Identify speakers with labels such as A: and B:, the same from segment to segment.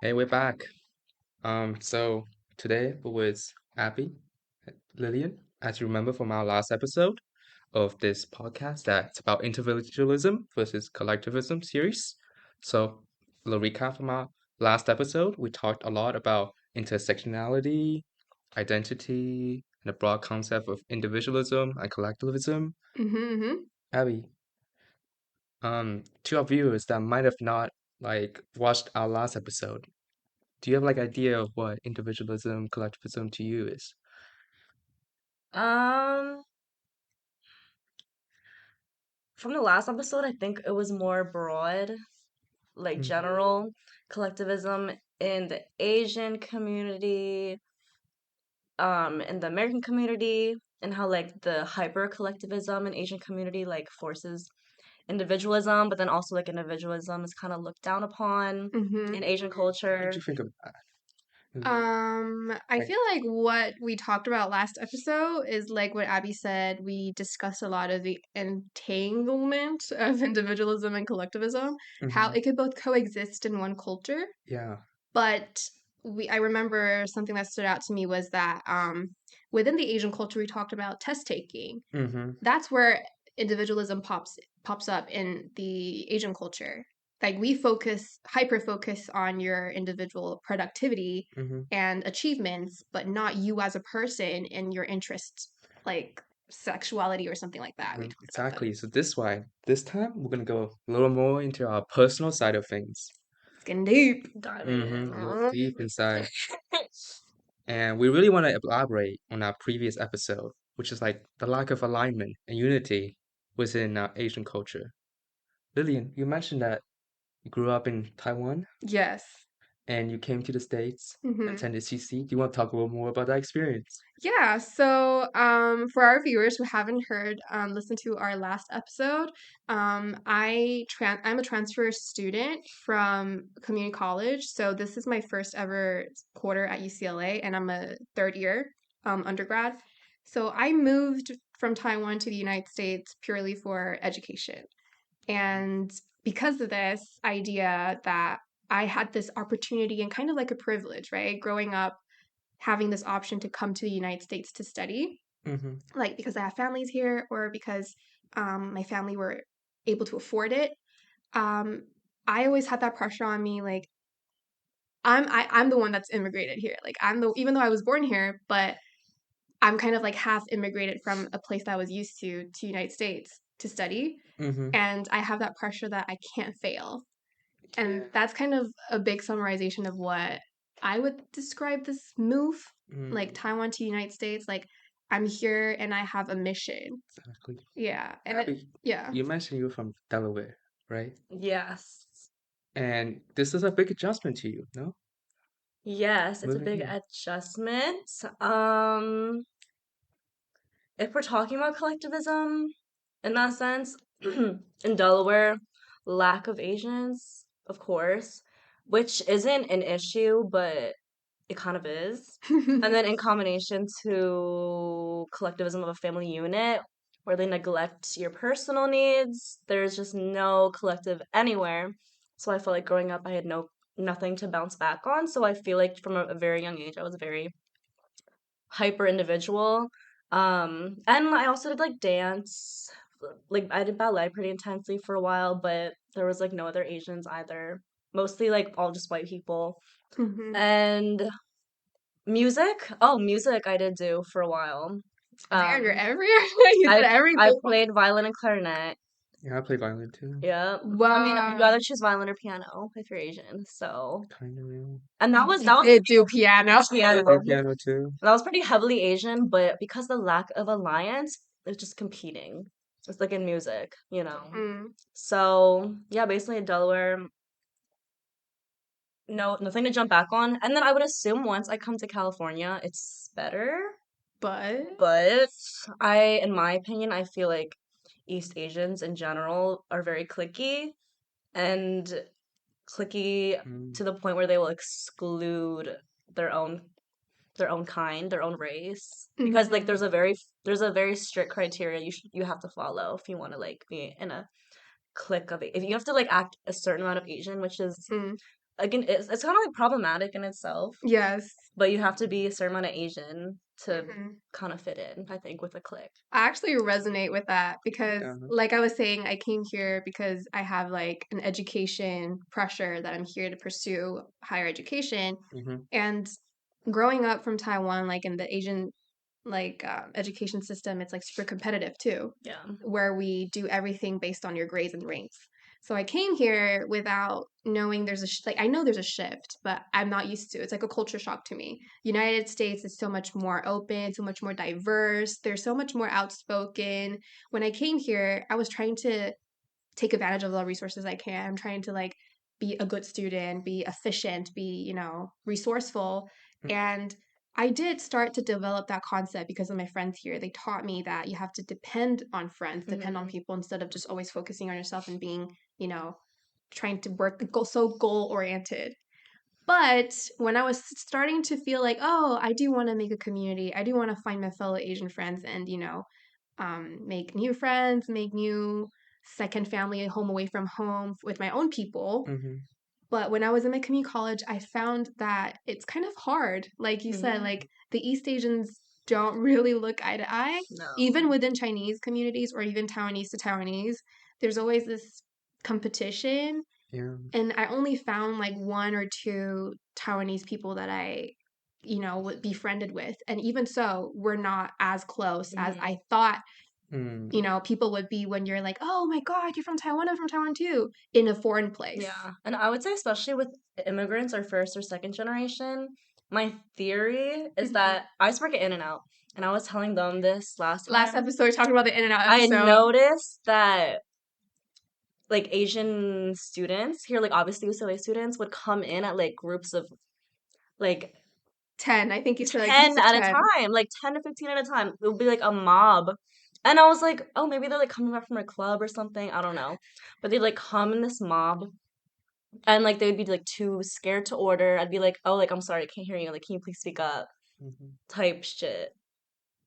A: Hey, we're back. So today we're with Abbie, Lilian, as you remember from our last episode of this podcast that's about individualism versus collectivism series. So, a little recap from our last episode, we talked a lot about intersectionality, identity, and the broad concept of individualism and collectivism.
B: Mm-hmm.
A: Abby, to our viewers that might have not watched our last episode, do you have idea of what individualism, collectivism to you is?
B: Um, from the last episode, I think it was more broad, like
A: Mm,
B: general collectivism in the Asian community, in the American community, and how the hyper collectivism in Asian community forces individualism, but then also individualism is kind of looked down upon in Asian
A: what did
B: culture.
A: you think of that?
C: I
A: Like,
C: feel like what we talked about last episode is like what Abby said. We discussed a lot of the entanglement of individualism and collectivism, how
A: hmm
C: it could both coexist in one culture.
A: yeah,
C: But I remember something that stood out to me was that within the Asian culture, we talked about test taking.
A: hmm
C: That's where individualism pops up in the Asian culture. Like we hyper focus on your individual productivity
A: hmm
C: and achievements, but not you as a person and your interests, like sexuality or something like that. We talked about that.
A: exactly. So this time we're gonna go a little more into our personal side of things.
C: It's getting deep.
B: Diving
A: A little
B: in.
A: deep inside, and we really want to elaborate on our previous episode, which is the lack of alignment and unity within Asian culture. Lillian, you mentioned that you grew up in Taiwan
C: Yes.
A: and you came to the States,
C: Hmm.
A: attended CC. Do you want to talk a little more about that experience?
C: Yeah, so for our viewers who haven't listened to our last episode, I'm a transfer student from community college. So this is my first ever quarter at UCLA, and I'm a third year undergrad. So I moved from Taiwan to the United States purely for education. And because of this idea that I had this opportunity and kind of like a privilege, right? Growing up having this option to come to the United States to study,
A: Mm-hmm.
C: like because I have families here or because my family were able to afford it. Um, I always had that pressure on me, like I'm the one that's immigrated here. Like I'm the even though I was born here, but I'm kind of like half immigrated from a place that I was used to United States to study,
A: Mm-hmm.
C: and I have that pressure that I can't fail.
A: Yeah.
C: And that's kind of a big summarization of what I would describe this move, like
A: Mm,
C: Taiwan to United States. Like I'm here and I have a mission.
A: exactly.
C: Yeah.
A: Abby,
C: Yeah.
A: you mentioned you're from Delaware, right?
B: Yes.
A: And this is a big adjustment to you, no?
B: Yes, it's a
A: Moving
B: big
A: here.
B: adjustment. Um, if we're talking about collectivism in that sense, in Delaware, lack of Asians, of course, which isn't an issue, but it kind of is. And then in combination to collectivism of a family unit, where they neglect your personal needs, there's just no collective anywhere. So I feel like growing up, I had nothing to bounce back on. So I feel like from a very young age, I was very hyper individual. And I also did dance. Like I did ballet pretty intensely for a while, but there was no other Asians either. Mostly all just white people.
C: Hmm.
B: And music? Oh, music I did do for a while.
C: Damn, you're
B: Um,
C: everywhere. You did
B: I
C: everything.
B: played violin and clarinet.
A: Yeah, I play violin too.
B: Yeah. I mean, I'd
C: Wow.
B: rather choose violin or piano if you're Asian. So,
A: Kind of real.
B: and
C: You did do piano.
B: piano.
A: Play piano too.
B: That was pretty heavily Asian, but because the lack of alliance, it's just competing. It's like in music, you know.
C: Mm.
B: So yeah, basically in Delaware, nothing to jump back on. And then I would assume once I come to California, it's better.
C: But
B: But in my opinion, I feel like East Asians in general are very cliquey and cliquey
A: Mm,
B: to the point where they will exclude their own their own kind, their own race. Because
C: mhm.
B: there's a very strict criteria you have to follow if you want to be in a clique of it. If you have to act a certain amount of Asian, which is
C: Mm.
B: again, it's kind of like problematic in itself,
C: Yes.
B: but you have to be a certain amount of Asian to
C: Mhm.
B: kind of fit in, I think, with a clique.
C: I actually resonate with that because,
A: Yeah.
C: like I was saying, I came here because I have like an education pressure that I'm here to pursue higher education.
A: Mm-hmm.
C: And growing up from Taiwan, like in the Asian education system, it's like super competitive too,
B: Yeah.
C: where we do everything based on your grades and ranks. So I came here without knowing there's like I know there's a shift, but I'm not used to it. It's like a culture shock to me. United States is so much more open, so much more diverse. They're so much more outspoken. When I came here, I was trying to take advantage of all the resources I can. I'm trying to like be a good student, be efficient, be, resourceful. And I did start to develop that concept because of my friends here. They taught me that you have to depend on friends, depend on people instead of just always focusing on yourself and being, trying to work so goal oriented. But when I was starting to feel like, oh, I do want to make a community, I do want to find my fellow Asian friends and, make new friends, make new second family, home away from home with my own people.
A: Mm-hmm.
C: But when I was in my community college, I found that it's kind of hard. Like you said, like the East Asians don't really look eye to eye.
B: No.
C: Even within Chinese communities or even Taiwanese to Taiwanese, there's always this competition.
A: Yeah.
C: And I only found like one or two Taiwanese people that I, would be friended with. And even so, we're not as close as I thought,
A: Mm.
C: people would be when you're like, oh my God, you're from Taiwan, I'm from Taiwan too, in a foreign place.
B: Yeah. And I would say, especially with immigrants or first or second generation, my theory is that I used to work at In-N-Out, and I was telling them this last
C: Last
B: time.
C: episode, we talked about the In-N-Out
B: I
C: episode.
B: noticed that like Asian students here, like obviously UCLA students, would come in at like groups of like
C: 10. I think you said like
B: 10 at a
C: 10.
B: time, like 10 to 15 at a time. It would be like a mob. And I was like, oh, maybe they're like coming back from a club or something. I don't know. But they'd like come in this mob and like they would be like too scared to order. I'd be like, oh, like I'm sorry, I can't hear you. Like, can you please speak up?
A: Mm-hmm.
B: Type shit.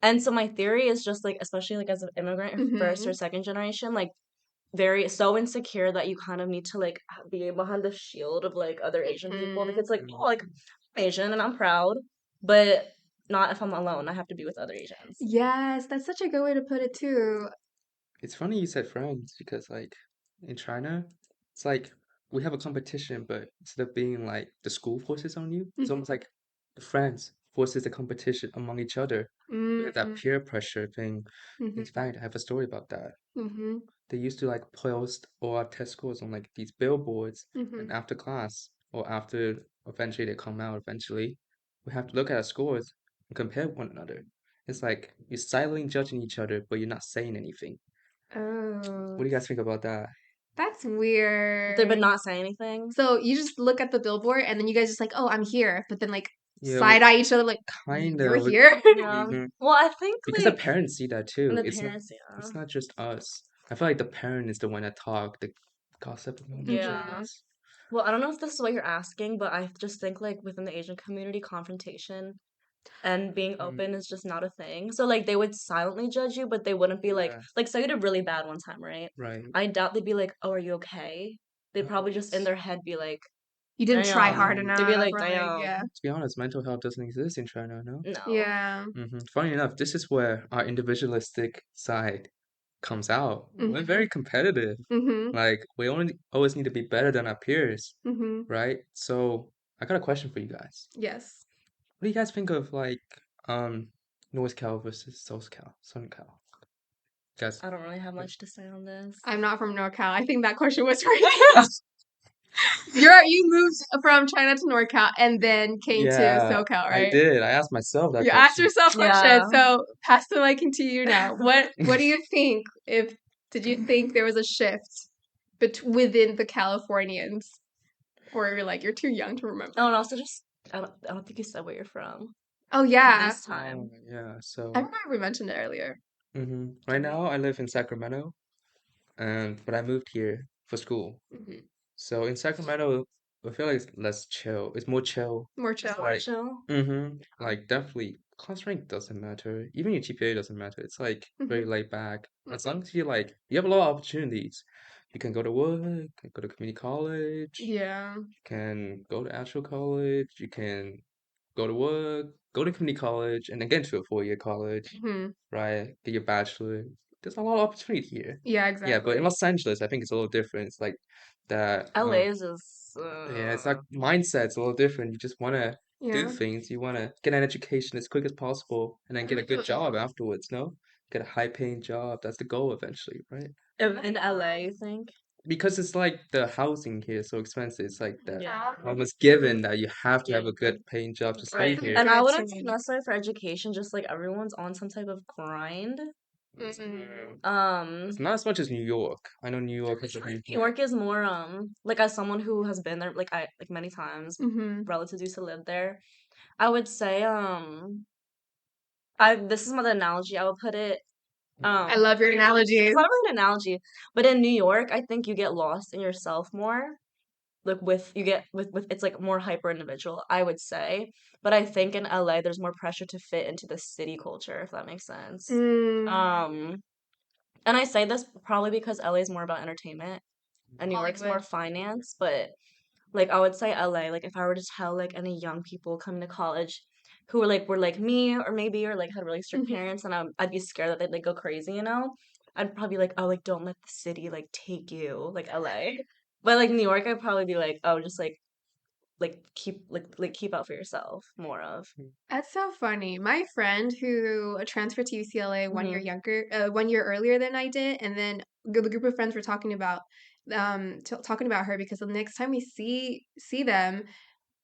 B: And so my theory is just like, especially like as an immigrant, first or second generation, like very so insecure that you kind of need to like be behind the shield of like other Asian people because like, oh, like I'm Asian and I'm proud, but not if I'm alone. I have to be with other Asians.
C: Yes, that's such a good way to put it too.
A: It's funny you said friends because like in China, it's like we have a competition, but instead of being like the school forces on you, it's almost like the friends forces the competition among each other. We have that
C: Mm-hmm.
A: peer pressure thing. In
C: Mm-hmm.
A: fact, I have a story about that.
C: Mm-hmm.
A: They used to like post all our test scores on like these billboards,
C: Mm-hmm.
A: and after class or after eventually they come out eventually, we have to look at our scores and compare one another. It's like you're silently judging each other, but you're not saying anything.
C: Oh,
A: What do you guys think about that?
C: that's weird.
B: They would not say anything.
C: So you just look at the billboard and then you guys just like, oh, I'm here. But then like
A: Yeah,
C: side eye each other like,
A: kind
C: you're
A: of.
C: here?
B: Yeah.
A: Mhm.
B: Well, I think
A: Because the
B: like
A: parents see that too.
B: the
A: It's not.
B: parents, yeah.
A: It's not just us. I feel like the parent is the one that talk the gossip among each
B: Yeah.
A: other.
B: Well, I don't know if this is what you're asking, but I just think like within the Asian community, confrontation and being
A: Mm,
B: open is just not a thing. So like they would silently judge you, but they wouldn't be
A: yeah,
B: like say you did really bad one time, right?
A: right.
B: I doubt they'd be like, "Oh, are you okay?" They'd
A: No,
B: probably just in their head be like,
C: You didn't try hard
B: "Damn." They'd be
C: enough,
B: like,
C: or like,
B: "Damn."
C: yeah.
A: to be honest, mental health doesn't exist in China, no?
B: No.
C: Yeah.
A: Funny enough, this is where our individualistic side comes out. We're very competitive.
C: Mm-hmm.
A: Like we only always need to be better than our peers,
C: Mm-hmm.
A: right? So I got a question for you guys.
C: Yes.
A: What do you guys think of like um North Cal versus South Cal, Southern Cal? Guys,
B: I don't really have much to say on this.
C: I'm not from NorCal. I think that question was for you. You moved from China to NorCal and then came to
A: yeah,
C: SoCal,
A: I
C: right?
A: did. I asked myself that
C: You asked
A: question.
C: yourself questions,
B: Yeah.
C: so pass the mic to you now. What do you think? If did you think there was a shift within the Californians, or you're like you're too young to remember?
B: Oh, and also just I don't think you said where you're from
C: Oh yeah,
B: this time.
A: Yeah.
C: I
A: So,
C: remember we mentioned it earlier.
A: right now I live in Sacramento, and but I moved here for school.
C: Hmm.
A: So in Sacramento, I feel like it's less chill. It's more chill.
C: More
B: It's
C: chill.
B: more chill.
A: Like definitely class rank doesn't matter. Even your GPA doesn't matter. It's like very
C: Hmm.
A: laid back. As
C: Hmm.
A: long as you like you have a lot of opportunities. You can go to work, can go to community college,
C: Yeah.
A: can go to actual college, you can go to work, go to community college, and then get into a 4-year college,
C: Hmm.
A: right? Get your bachelor. There's a lot of opportunity here.
C: Yeah,
A: Yeah, but in
C: exactly.
A: Los Angeles, I think it's a little different. It's like that,
B: LA is just
A: yeah, it's like mindset's a little different. You just want to do
C: Yeah.
A: things. You want to get an education as quick as possible and then get a good job afterwards, no? Get a high-paying job. That's the goal eventually, right?
B: in LA, you think?
A: Because it's like the housing here is so expensive. It's like that
B: Yeah.
A: almost given that you have to have a good paying job to stay
B: Right.
A: here.
B: And I
C: Good
B: wouldn't
C: to
B: say
C: me.
B: necessarily for education, just like everyone's on some type of grind.
C: Mm-mm.
A: It's not as much as New York. I know New York has a
B: New
A: huge.
B: York is more like as someone who has been there like many times,
C: Mm-hmm.
B: relatives used to live there. I would say I this is my analogy. I would put it
C: I love your
B: it's
C: analogy.
B: not really an analogy, but in New York, I think you get lost in yourself more. Like with you get with it's like more hyper individual, I would say. But I think in LA there's more pressure to fit into the city culture, if that makes sense.
C: Mm.
B: Um, and I say this probably because LA is more about entertainment and New York's more
C: Hollywood.
B: finance, but like I would say LA, like if I were to tell like any young people coming to college who were like me or maybe or like had really strict
C: Mm-hmm.
B: parents and I'd be scared that they'd like go crazy, you know? I'd probably be like, oh, like don't let the city like take you, like LA. But like New York, I'd probably be like, oh, just like keep out for yourself more of.
C: That's so funny. My friend who transferred to UCLA
B: Hmm.
C: 1 year earlier than I did, and then the group of friends were talking about her because the next time we see them,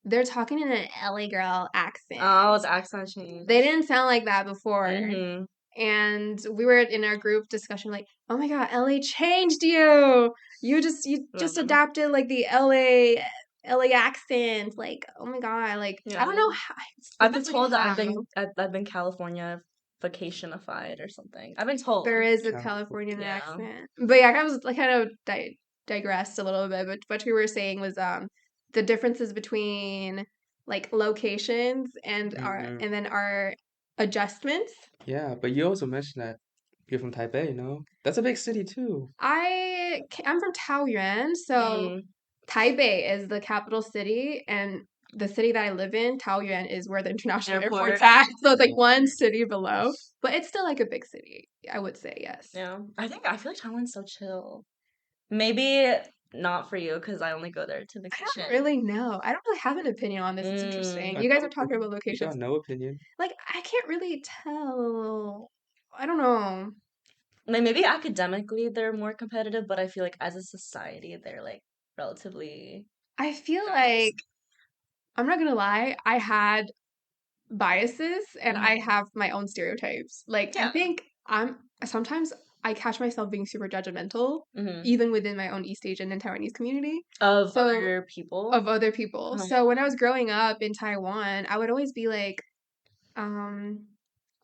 C: they're talking in an LA girl accent.
B: Oh, the accent change.
C: They didn't sound like that before.
B: Hmm.
C: And we were in our group discussion like, "Oh my God, LA changed you. You just adapted like the LA accent. Like, oh my God, like I
B: Yeah.
C: don't know how
B: I've been
C: specifically
B: told that
C: how
B: I've been California vacationified or something. I've been told.
C: there is a
A: California.
C: Californian
B: Yeah.
C: accent." But yeah, I kind of digressed a little bit, but what we were saying was the differences between like locations
A: Hmm.
C: and then our adjustments.
A: Yeah, but you also mentioned that you're from Taipei, no? That's a big city too.
C: I'm from Taoyuan, so
B: Mm.
C: Taipei is the capital city, and the city that I live in, Taoyuan, is where the international
B: Airport.
C: airport's at. So it's like one city below, but it's still like a big city, I would say, yes.
B: Yeah. I feel like Taiwan's so chill. Maybe not for you because I only go there to
C: I don't
B: vacation.
C: really know. I don't really have an opinion on this. It's
B: Mm.
C: interesting.
A: Got
C: You guys
A: no
C: are talking
A: opinion.
C: about
A: You got
C: locations.
A: no opinion.
C: Like, I can't really tell. I don't know.
B: Like maybe academically they're more competitive, but I feel like as a society they're like relatively
C: I feel like, I'm not gonna lie, I had biases and I
B: Mhm.
C: have my own stereotypes. Like I
B: Yeah.
C: think I'm sometimes I catch myself being super judgmental
B: Hmm.
C: even within my own East Asian and Taiwanese community.
B: Of
C: So
B: other people.
C: of other people.
B: Uh-huh.
C: So when I was growing up in Taiwan, I would always be like, um,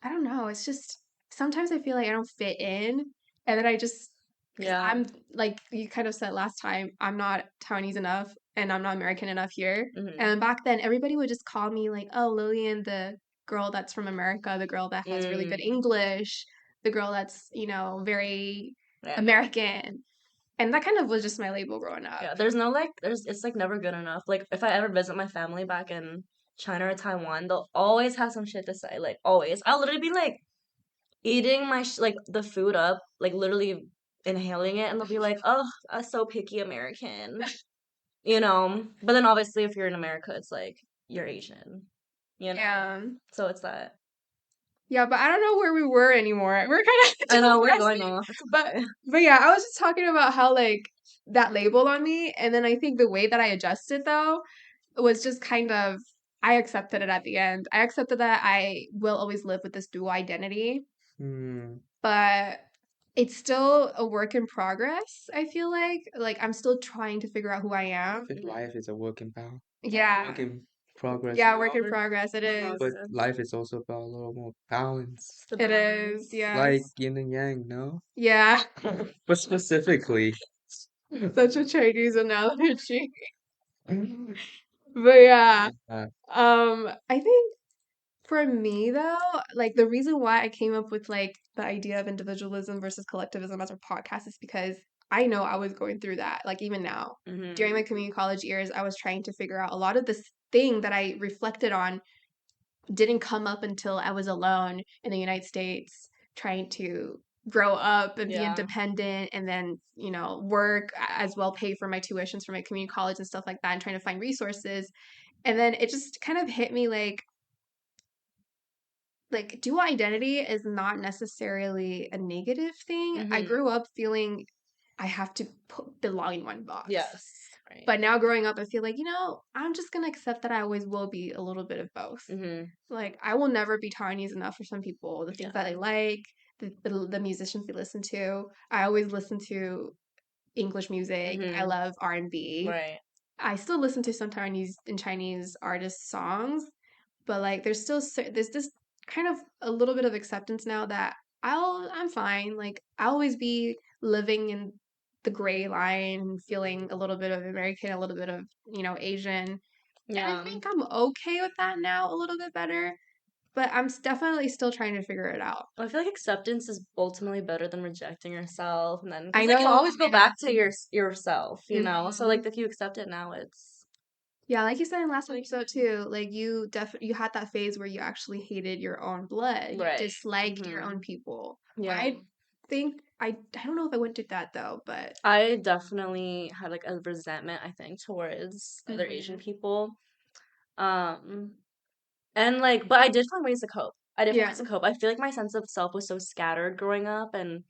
C: I don't know, it's just sometimes I feel like I don't fit in and then I just because
B: Yeah.
C: I'm like you kind of said last time, I'm not Taiwanese enough and I'm not American enough here.
B: Hmm.
C: And back then, everybody would just call me like, "Oh, Lilian, the girl that's from America, the girl that has really good
B: Mm.
C: English, the girl that's, very
B: Yeah.
C: American." And that kind of was just my label growing up.
B: Yeah. There's no like there's it's like never good enough. Like if I ever visit my family back in China or Taiwan, they'll always have some shit to say. Like always. I'll literally be like eating like the food up, like literally inhaling it, and they'll be like, "Oh, a so picky American," you know. But then obviously, if you're in America, it's like you're Asian, you know.
C: Yeah.
B: So it's that.
C: Yeah, but I don't know where we were anymore. We're kind of
B: I know we're going
C: digressing.
B: off. It's
C: But
B: okay.
C: but yeah, I was just talking about how like that label on me, and then I think the way that I adjusted though was just kind of I accepted it at the end. I accepted that I will always live with this dual identity,
A: Hmm.
C: but it's still a work in progress, I feel like. Like I'm still trying to figure out who I
A: I
C: am.
A: think life is a work in power,
C: Yeah.
A: work in progress,
C: Yeah, work in progress. It is.
A: but life is also about a little more balance,
C: It is.
A: like
C: Yes.
A: yin and yang, no?
C: Yeah.
A: But specifically,
C: Such a Chinese analogy. But yeah,
A: uh,
C: I think for me though, like the reason why I came up with like the idea of individualism versus collectivism as our podcast is because I know I was going through that. Like even now, during my community college years, I was trying to figure out a lot of this thing that I reflected on didn't come up until I was alone in the United States trying to grow up and be
B: Yeah.
C: independent and then, work as well, pay for my tuitions for my community college and stuff like that and trying to find resources. And then it just kind of hit me like dual identity is not necessarily a negative thing. I
B: Mhm.
C: grew up feeling I have to belong in one box.
B: Yes. Right.
C: But now growing up, I feel like, I'm just going to accept that I always will be a little bit of both.
B: Mhm.
C: Like, I will never be Chinese enough for some people. The things that I
B: Yeah.
C: like, the musicians they listen to. I always listen to English music. I
B: Mhm.
C: love R&B.
B: Right.
C: I still listen to some Chinese artists' songs, but like there's this kind of a little bit of acceptance now that I'm fine. Like I'll always be living in the gray line, feeling a little bit of American, a little bit of, Asian. And I
B: Yeah.
C: think I'm okay with that now a little bit better, but I'm definitely still trying to figure it out.
B: I feel like acceptance is ultimately better than rejecting yourself, and then
C: I
B: because it can
C: know,
B: always go
C: yeah.
B: back to yourself, you know. So
C: Mhm.
B: like if you accept it now, it's
C: Yeah, like you said in last episode too, like you had that phase where you actually hated your own blood. You
B: right.
C: disliked your
B: Mhm.
C: own people.
B: Yeah.
C: I think I don't know if I went through that though, but
B: I definitely had like a resentment, I think, towards other Asian
C: mhm.
B: people. Um, and like, but I did find ways to cope. I did find
C: Yeah.
B: ways to cope. I feel like my sense of self was so scattered growing up, and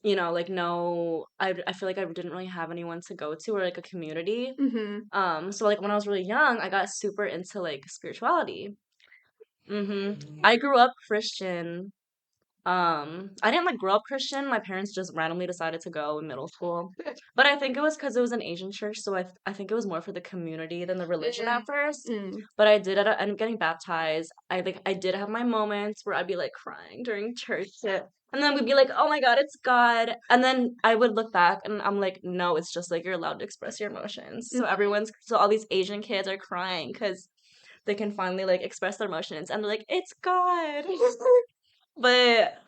B: like no, I feel like I didn't really have anyone to go to or like a community.
C: Mhm.
B: So like when I was really young, I got super into like spirituality. I grew up Christian. I didn't like grow up Christian. My parents just randomly decided to go in middle school. But I think it was because it was an Asian church, so I think it was more for the community than the religion at first.
C: Mm.
B: But I did end up getting baptized. I think I did have my moments where I'd be like crying during church. And then we'd be like, oh my God, it's God. And then I would look back and I'm like, no, it's just like you're allowed to express your emotions. So all these Asian kids are crying because they can finally like express their emotions and they're like, it's God. But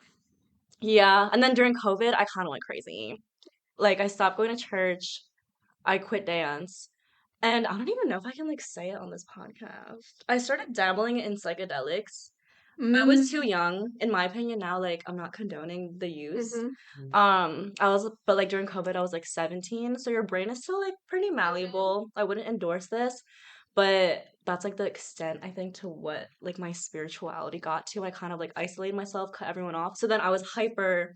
B: yeah, and then during COVID, I kind of went crazy. Like I stopped going to church, I quit dance, and I don't even know if I can like say it on this podcast. I started dabbling in psychedelics. I was too
C: Mm.
B: young, in my opinion. Now, like I'm not condoning the use.
C: Mhm.
B: But like during COVID, I was like 17, so your brain is still like pretty malleable. I wouldn't endorse this, but that's like the extent I think to what like my spirituality got to. I kind of like isolated myself, cut everyone off. So then I was hyper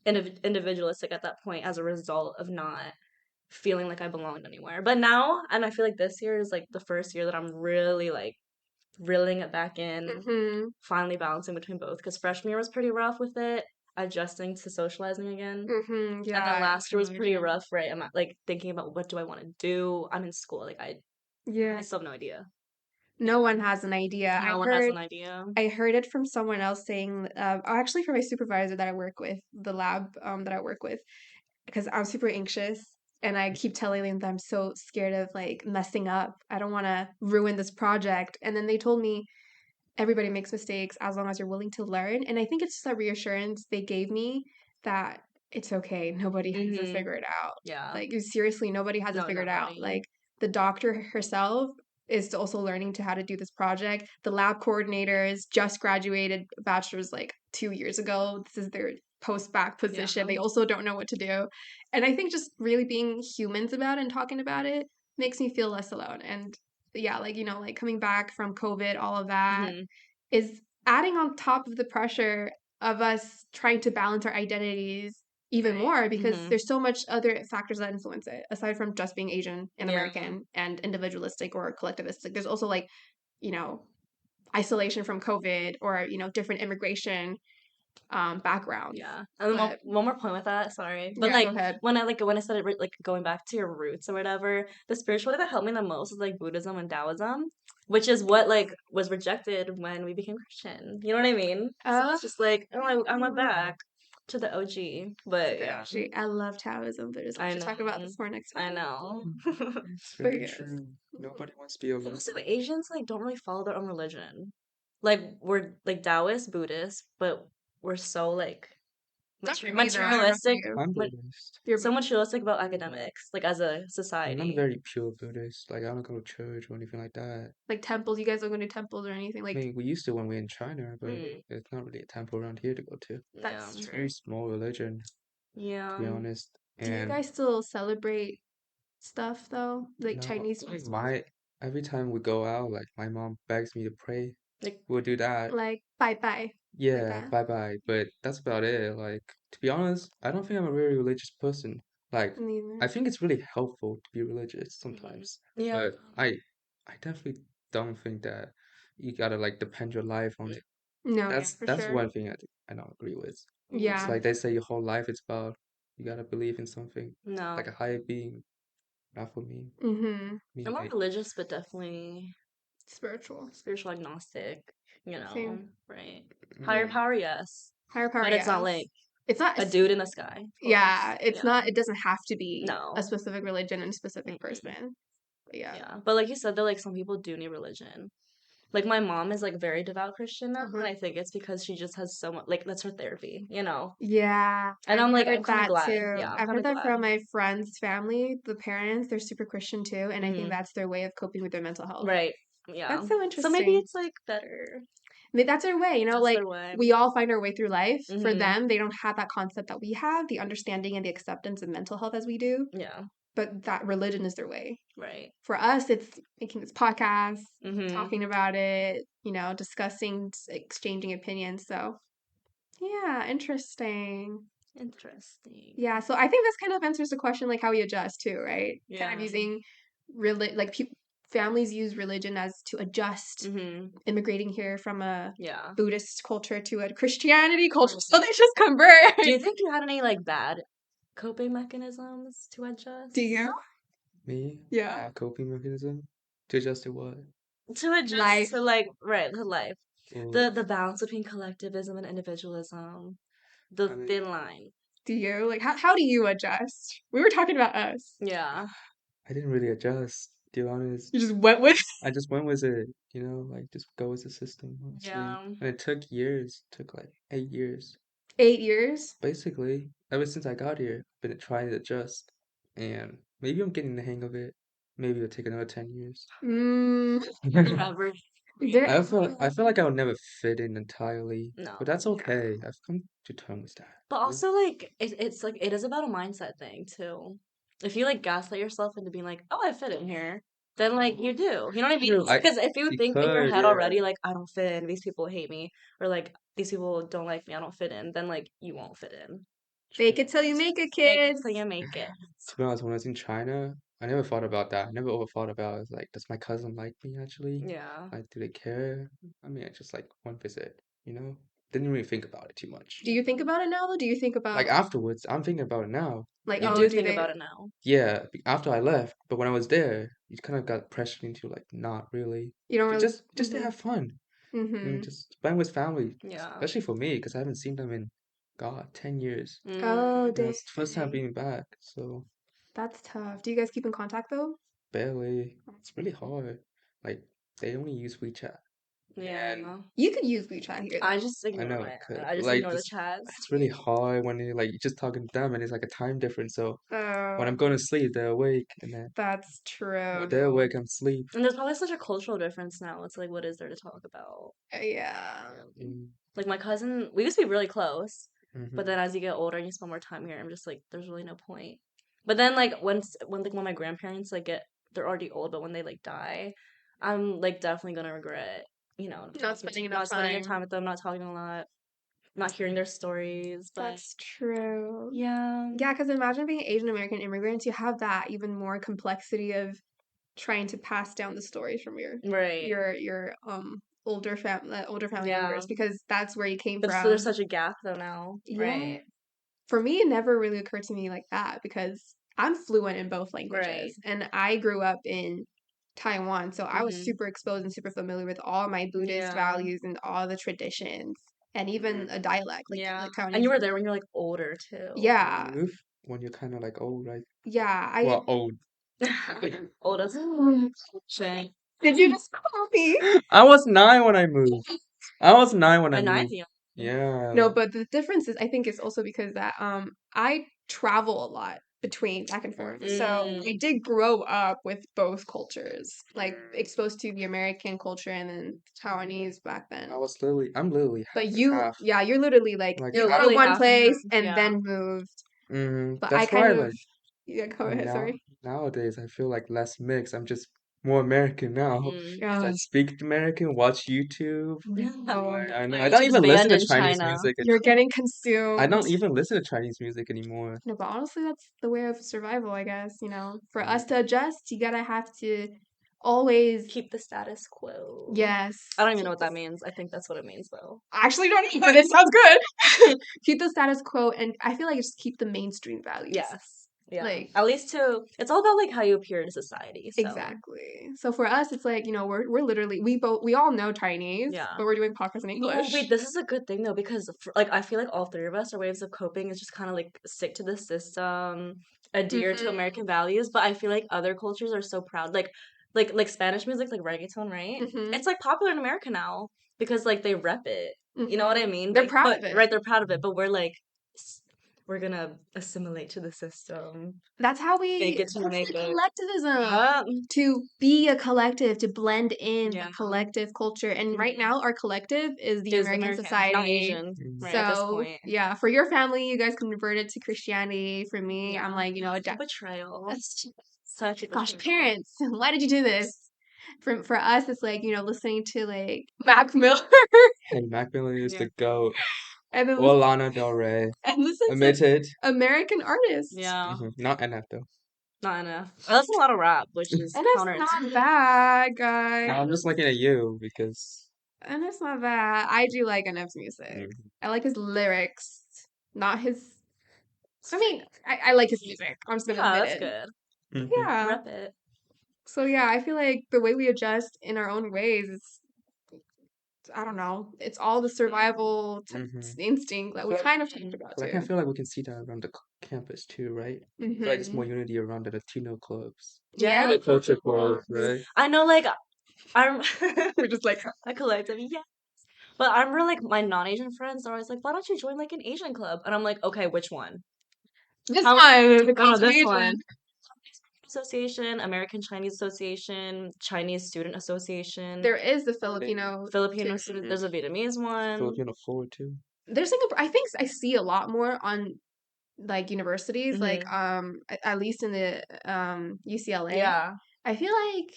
B: individualistic at that point as a result of not feeling like I belonged anywhere. But now, and I feel like this year is like the first year that I'm really like reeling it back in,
C: Mhm.
B: finally balancing between both. Because freshman year was pretty rough with it, adjusting to socializing again.
C: Mhm.
B: And
C: Yeah,
B: then
C: I
B: last year
C: can
B: was pretty
C: imagine.
B: rough, right? I'm like thinking about what do I want to do. I'm in school, like I
C: Yeah.
B: still have no idea.
C: No one has an idea.
B: No one has an idea.
C: I heard it from someone else saying, actually from my supervisor that I work with, the lab that I work with, because I'm super anxious and I keep telling them that I'm so scared of like messing up. I don't want to ruin this project. And then they told me everybody makes mistakes as long as you're willing to learn. And I think it's just that reassurance they gave me that it's okay. Nobody has it
B: Mm-hmm.
C: figured out.
B: Yeah.
C: Like seriously, nobody has it
B: No,
C: figured out.
B: nobody.
C: Like the doctor herself is also learning to how to do this project. The lab coordinators just graduated bachelor's like 2 years ago. This is their post-bac position.
B: Yeah.
C: They also don't know what to do. And I think just really being humans about it and talking about it makes me feel less alone. And yeah, like like coming back from COVID, all of that
B: Mm-hmm.
C: is adding on top of the pressure of us trying to balance our identities even more because
B: Mm-hmm.
C: there's so much other factors that influence it aside from just being Asian and
B: Yeah.
C: American and individualistic or collectivistic. There's also like, you know, isolation from COVID or, different immigration backgrounds.
B: Yeah. And then
C: But
B: one more point with that, sorry. But
C: yeah, go
B: like
C: ahead.
B: when I said it like going back to your roots or whatever, the spirituality that helped me the most is like Buddhism and Taoism, which is what like was rejected when we became Christian. You know what I mean? So it's just like, oh, I went back to the OG. But yeah,
C: Actually, I love Taoism. There's we
B: I
C: should talk about
B: know.
C: this more next
B: I
C: time.
B: know.
A: It's
C: But
A: very
C: yes.
A: true. Nobody wants to be alone.
B: Also, Asians like don't really follow their own religion. Like we're like Taoist, Buddhist, but we're so like
C: Not for me,
B: much
C: though. I don't know for
B: realistic,
C: you.
A: I'm
B: but
A: Buddhist.
C: You're
B: so much realistic about academics, like as a
A: I'm not
B: society.
A: very pure Buddhist. Like I don't go to church or anything like that.
C: like temples. You guys don't go to temples or anything.
A: I
C: Like
A: mean, we used to when we were in China, but
B: Mm,
A: there's not really a temple around here to go to.
B: yeah.
C: that's
A: It's a
C: true.
A: very small religion,
B: Yeah.
A: to be honest.
C: Do you
A: And
C: guys still celebrate stuff though? Like
A: no,
C: Chinese
A: like
C: festivals?
A: every time we go out, like my mom begs me to pray.
B: Like
A: We'll do that.
C: Like bye bye. Like
A: Yeah,
C: that.
A: bye bye. But that's about it. Like, to be honest, I don't think I'm a very religious person. Like,
C: Neither.
A: I think it's really helpful to be religious
B: mhm.
A: sometimes,
B: Yeah.
A: but I definitely don't think that you gotta like depend your life on it.
C: No, yeah, for
A: That's
C: sure.
A: one thing I don't agree with. It's
C: Yeah.
A: like they say your whole life is about you gotta believe in something,
B: No.
A: like a higher being. Not for me.
C: Mm-hmm.
A: Me,
B: I'm not
A: like,
B: religious, but definitely
C: Spiritual.
B: spiritual agnostic,
C: Same.
B: right? Higher
A: mm,
B: power, yes.
C: Higher power,
B: But it's not
C: yes.
B: like
C: It's not.
B: a dude in the sky.
C: Yeah, it's
B: Yeah.
C: not. It doesn't have to be
B: No.
C: a specific religion and a specific
B: Mm-mm.
C: person. But yeah.
B: Yeah. But like you said, though, like some people do need religion. Like my mom is like very devout Christian now, and I think it's because she just has so much like that's her therapy,
C: Yeah,
B: And
C: I've
B: I'm like, I'm
C: heard
B: kind of
C: that
B: glad.
C: too.
B: Yeah, I'm
C: I've
B: kind
C: heard
B: of
C: that
B: glad.
C: from my friends' family. The parents, they're super Christian too, and I think
B: hmm
C: that's their way of coping with their mental health.
B: Right. Yeah.
C: That's so
B: So maybe
C: interesting.
B: it's like better.
C: Maybe that's their way,
B: That's
C: like
B: their way.
C: we all find our way through life. For
B: hmm
C: them, they don't have that concept that we have, the understanding and the acceptance of mental health as we do,
B: Yeah.
C: but that religion is their way.
B: Right.
C: For us, it's making this podcast,
B: hmm
C: talking about it, discussing, exchanging opinions. So, yeah, interesting.
B: Interesting.
C: Yeah, so I think this kind of answers the question like how we adjust too, right? Kind of
B: Yeah.
C: using families use religion as to adjust
B: hmm
C: immigrating here from a
B: Yeah.
C: Buddhist culture to a Christianity culture. So they just convert.
B: Do you think you had any like bad coping mechanisms to adjust?
C: Do you?
A: me,
C: Yeah.
A: a coping mechanism to adjust to what?
B: To adjust
C: Life.
B: to like right to life.
A: Well,
B: The balance between collectivism and individualism.
A: I
B: The
A: mean,
B: thin line.
C: Do you? Like how do you adjust? We were talking about us.
B: Yeah.
A: I didn't really adjust, to be honest.
C: You just went with
A: I just went with it, like just go with the system, honestly.
B: Yeah.
A: And it took years, took like 8 years.
C: 8 years.
A: Basically, ever since I got here, I've been trying to adjust. And maybe I'm getting the hang of it. Maybe it'll take another 10 years.
C: Mm,
B: Forever.
C: there,
A: I feel like I would never fit in entirely,
B: No.
A: but that's
C: yeah.
A: okay. I've come to terms with that.
B: But also like it's like it is about a mindset thing too. If you like gaslight yourself into being like, oh, I fit in here, then like you do. You know what I mean?
A: True,
B: Because if you
A: you
B: think in your
A: could,
B: head
A: yeah.
B: already like I don't fit in, these people hate me, or like these people don't like me, I don't fit in, then like you won't fit in.
C: Fake it till you make it,
B: Make it
C: kids.
B: till you make it.
A: To be honest, when I was in China, I never thought about that. I never over thought about like, does my cousin like me actually?
B: Yeah.
A: Like, do they care? I mean, I just like one visit, you know? Didn't really think about it too much.
C: Do you think about it now though? Do you think
A: Like
C: about
A: afterwards, I'm thinking about it now.
C: like
B: You
A: You
C: oh
B: do
A: just,
C: do
B: think
C: they
B: about it now.
A: yeah, after I left, but when I was there, you kind of got pressured into like not really.
C: you don't really
A: Just to have fun. And
C: mm-hmm.
A: just spend with family,
B: Yeah.
A: especially for me, because I haven't seen them in, God, 10 years.
C: Oh
B: Mm.
C: dang.
A: It's the first time being back, so
C: That's tough. Do you guys keep in contact though?
A: barely. It's really hard. Like, they only use WeChat.
B: Yeah.
A: And
C: You could use WeChat here
B: I
C: though.
B: just
A: I
B: ignore
A: know
B: my
A: I could,
B: I
A: but
B: just
A: like
B: ignore the
A: this,
B: chats.
A: it's really hard when you're like you're just talking to them and it's like a time difference. So when I'm
C: Oh,
A: going to sleep, they're awake, and then
C: that's
A: when
C: true.
A: they're awake, I'm asleep.
B: And there's probably such a cultural difference now. It's like, what is there to talk about?
C: Yeah.
A: Mm,
B: Like my cousin, we used to be really close, but
A: hmm
B: then as you get older and you spend more time here, I'm just like, there's really no point. But then like when my grandparents like they're already old, but when they like die, I'm like definitely gonna regret,
C: Not spending enough
B: not spending enough
C: time.
B: time with them, not talking a lot, not hearing their stories. But
C: That's true.
B: yeah,
C: Yeah, because imagine being Asian American immigrants, you have that even more complexity of trying to pass down the stories from your
B: right,
C: older family
B: yeah.
C: members because that's where you came
B: But so there's
C: from.
B: such a gap though now,
C: Yeah.
B: right,
C: For me, it never really occurred to me like that because I'm fluent in both
B: right,
C: languages and I grew up in Taiwan, so I was
B: hmm
C: super exposed and super familiar with all my Buddhist
B: yeah,
C: values and all the traditions and even a dialect
B: yeah.
C: like
B: And you
C: Taiwanese.
B: were there when you're like older too.
A: When you
C: Yeah,
A: move, when you're kind of like old, right?
C: yeah. I
A: Well, old.
B: Old as shit.
C: did you just call me?
A: I was 9 when I moved. I was 9 when I
B: A nine's
A: moved.
B: young.
C: No,
A: Yeah.
C: but the difference is I think it's also because that I travel a lot between back and forth. So
B: Mm.
C: I did grow up with both cultures, like exposed to the American culture and then Taiwanese back then.
A: I'm literally half
C: But
A: and
C: you,
A: half.
C: yeah, you're literally like
A: Like
B: You're
C: grew up
A: half.
B: literally
C: one
B: half and
C: place
B: half.
C: and
B: Yeah.
C: then moved. But I
A: That's
C: kind
A: why
C: of,
A: like
C: yeah, go ahead,
A: now
C: sorry.
A: nowadays I feel like less mixed. I'm just more American now.
B: Mm.
A: 'Cause I
C: Yeah.
A: speak American, watch YouTube.
C: Oh,
A: I know.
B: Like
A: I don't
B: YouTube's
A: even listen
B: banned
A: to
B: in
A: Chinese
B: China.
A: music.
C: you're getting
A: I
C: consumed.
A: don't even listen to Chinese music anymore.
C: No, but honestly, that's the way of survival, I guess. For
A: Mm,
C: us to adjust, you gotta have to always,
B: Keep the status quo.
C: yes.
B: I don't even know
C: keep
B: what
C: the
B: that means. I think that's what it means though.
C: I actually don't know, but it sounds good. Keep the status quo, and I feel like just keep the mainstream values.
B: Yes. Yeah.
C: Like,
B: At least it's all about like how you appear in society. So
C: exactly. So for us, it's like, we're literally, we all know Chinese,
B: yeah.
C: but we're doing podcasts in
B: Oh,
C: English.
B: wait, this is a good thing though because like I feel like all three of us, our ways of coping is just kind of like stick to the system, adhere to
C: Mhm.
B: American values. But I feel like other cultures are so proud, like Spanish music, like reggaeton, right?
C: Mhm.
B: It's like popular in America now because like they rep it. You know what I
C: Mhm.
B: mean?
C: They're proud
B: But
C: of it.
B: right, they're proud of it. But we're like, we're gonna assimilate to the system,
C: That's how
B: fake
C: we,
B: it till you
C: that's
B: make
C: the
B: it.
C: collectivism. To be a collective, to blend in the
B: Yeah.
C: collective culture. And right now, our collective is the
B: Is
C: American
B: American, not
C: society.
B: Asian,
A: mm,
B: right? At this
C: So,
B: point,
C: yeah, for your family, you guys convert it to Christianity. For me, I'm
B: yeah,
C: like,
B: a betrayal. Such a
C: gosh,
B: betrayal.
C: parents, why did you do this? For us, it's like, listening to like Mac Miller
A: Hey, Mac Miller is
B: Yeah.
A: the GOAT.
C: and then
A: Or Lana Del Rey.
C: and listen to
A: Admitted.
C: American artists.
B: Yeah,
A: Not NF though.
B: not enough. I listen to a lot of rap, which is
C: And it's
B: counter.
C: not bad, guys.
A: I'm just looking at you because
C: And it's not bad. I do like NF's music.
A: mm,
C: I like his lyrics, not his. I mean, I like his music. I'm just gonna
B: Yeah,
C: admit
B: that's
C: it.
B: good.
A: mhm,
C: Yeah.
B: Rep it.
C: So yeah, I feel like the way we adjust in our own ways is, I don't know, it's all the survival
A: mhm.
C: instinct that we
A: But
C: kind of talked about
A: but I kind
C: too.
A: of feel like we can see that around the campus too, right? I feel like it's more unity around the Latino clubs.
C: Yeah.
A: The culture clubs, right?
B: I know, like I'm.
C: We're just like,
B: I collective, yeah. But I remember like my non-Asian friends are always like, "Why don't you join like an Asian club?" And I'm like, "Okay, which one?
C: this
B: How?
C: one, the
B: Oh, this
C: cultivation.
B: one. Association, American Chinese Association, Chinese Student Association,
C: There is the Filipino.
B: Filipino student. There's a Vietnamese one.
A: Filipino forward too.
C: There's Singapore. I think I see a lot more on like universities, like
B: Hmm.
C: at least in the UCLA.
B: Yeah,
C: I feel like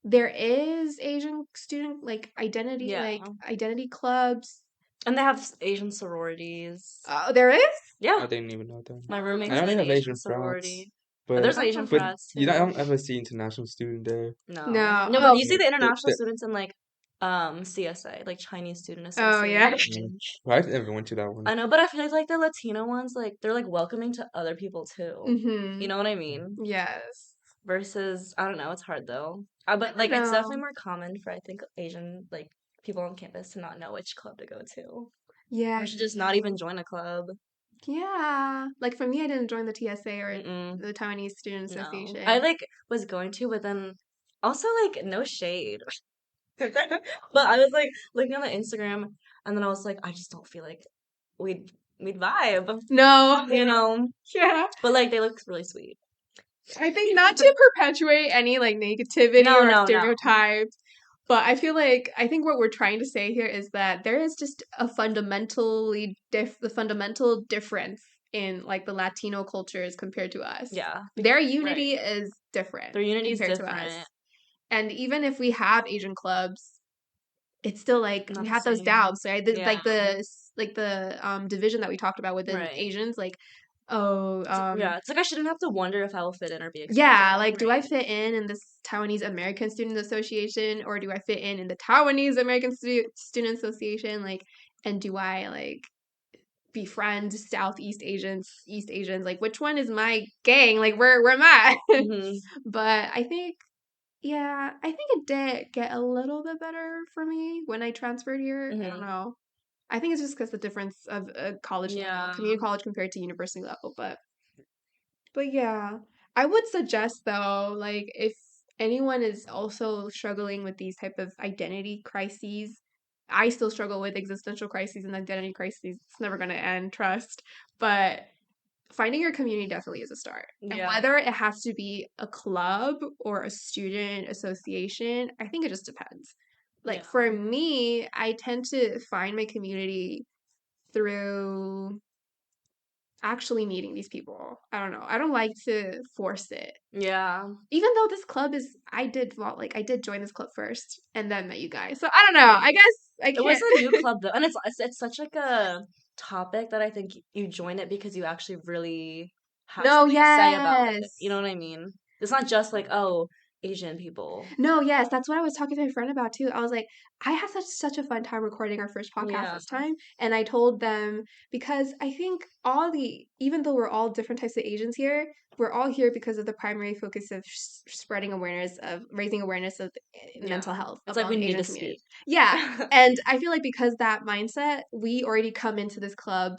C: there is Asian student
B: yeah.
C: like identity clubs.
B: And they have Asian sororities.
C: Oh, there is?
B: Yeah,
A: I didn't even know that.
B: my roommate's
A: I
B: in
A: only
B: an
A: have
B: Asian
A: Asian friends,
B: sorority.
A: but
B: There's an Asian
A: but
B: frat
A: you know, I
B: too.
A: don't ever see international student there.
B: No.
C: No.
B: No, but
C: Oh,
B: you see the international
A: The
B: students in like CSA, like Chinese Student
C: oh yeah.
B: Association.
A: I never went to that one.
B: I know, but I feel like the Latino ones, like they're like welcoming to other people too. You
C: Mm-hmm.
B: know what I mean?
C: Yes.
B: Versus, I don't know, it's hard though. But like it's
C: No.
B: definitely more common for I think Asian like people on campus to not know which club to go to.
C: Yeah.
B: Or to just not even join a club.
C: Yeah. Like for me, I didn't join the TSA or
B: Mm-mm.
C: the Taiwanese Student
B: No. I
C: Association.
B: like was going to, but then also like no shade. But I was like looking on the Instagram and then I was like, I just don't feel like we'd we'd vibe,
C: No.
B: you know.
C: Yeah.
B: But like they look really sweet.
C: I think not to perpetuate any like negativity
B: No,
C: or
B: no, no.
C: stereotypes, but I think what we're trying to say here is that there is just a the fundamental difference in like the Latino cultures compared to us.
B: Yeah.
C: Their
B: Right.
C: unity is different
B: Their unity is
C: compared to us.
B: different.
C: And even if we have Asian clubs, it's still like
B: Not
C: we
B: the
C: have those
B: same.
C: doubts, right?
B: Yeah.
C: Like the division that we talked about within
B: Right.
C: Asians, like, oh,
B: Yeah, it's like I shouldn't have to wonder if I will fit in or be accepted.
C: yeah, like, do I
B: Right.
C: fit in this Taiwanese American Student Association, or do I fit in the Taiwanese American Student Association? Like, and do I like befriend Southeast Asians, East Asians? Like, which one is my gang? Like, where am I?
B: Hmm.
C: But I think, yeah, I think it did get a little bit better for me when I transferred here. I don't
B: Hmm.
C: know. I think it's just because the difference of college level,
B: Yeah.
C: community college compared to university level, but yeah, I would suggest though, like if anyone is also struggling with these type of identity crises, I still struggle with existential crises and identity crises. It's never going to end, trust. But finding your community definitely is a start. And
B: Yeah.
C: whether it has to be a club or a student association, I think it just depends. Like
B: Yeah.
C: for me, I tend to find my community through actually meeting these people. I don't know. I don't like to force it.
B: Yeah.
C: Even though this club is, I did join this club first and then met you guys. So I don't know. I guess I
B: It was
C: can't.
B: a new club though, and it's such like a topic that I think you join it because you actually really have
C: No,
B: something to say about it.
C: yes.
B: You know what I mean? It's not just like, oh, Asian people.
C: No, yes, that's what I was talking to my friend about too. I was like, I had such a fun time recording our first podcast
B: Yeah.
C: this time, and I told them because I think even though we're all different types of Asians here, we're all here because of the primary focus of raising awareness of mental
B: Yeah.
C: health
B: It's like we
C: among
B: need
C: Asian
B: to
C: communities.
B: speak.
C: Yeah, and I feel like because that mindset, we already come into this club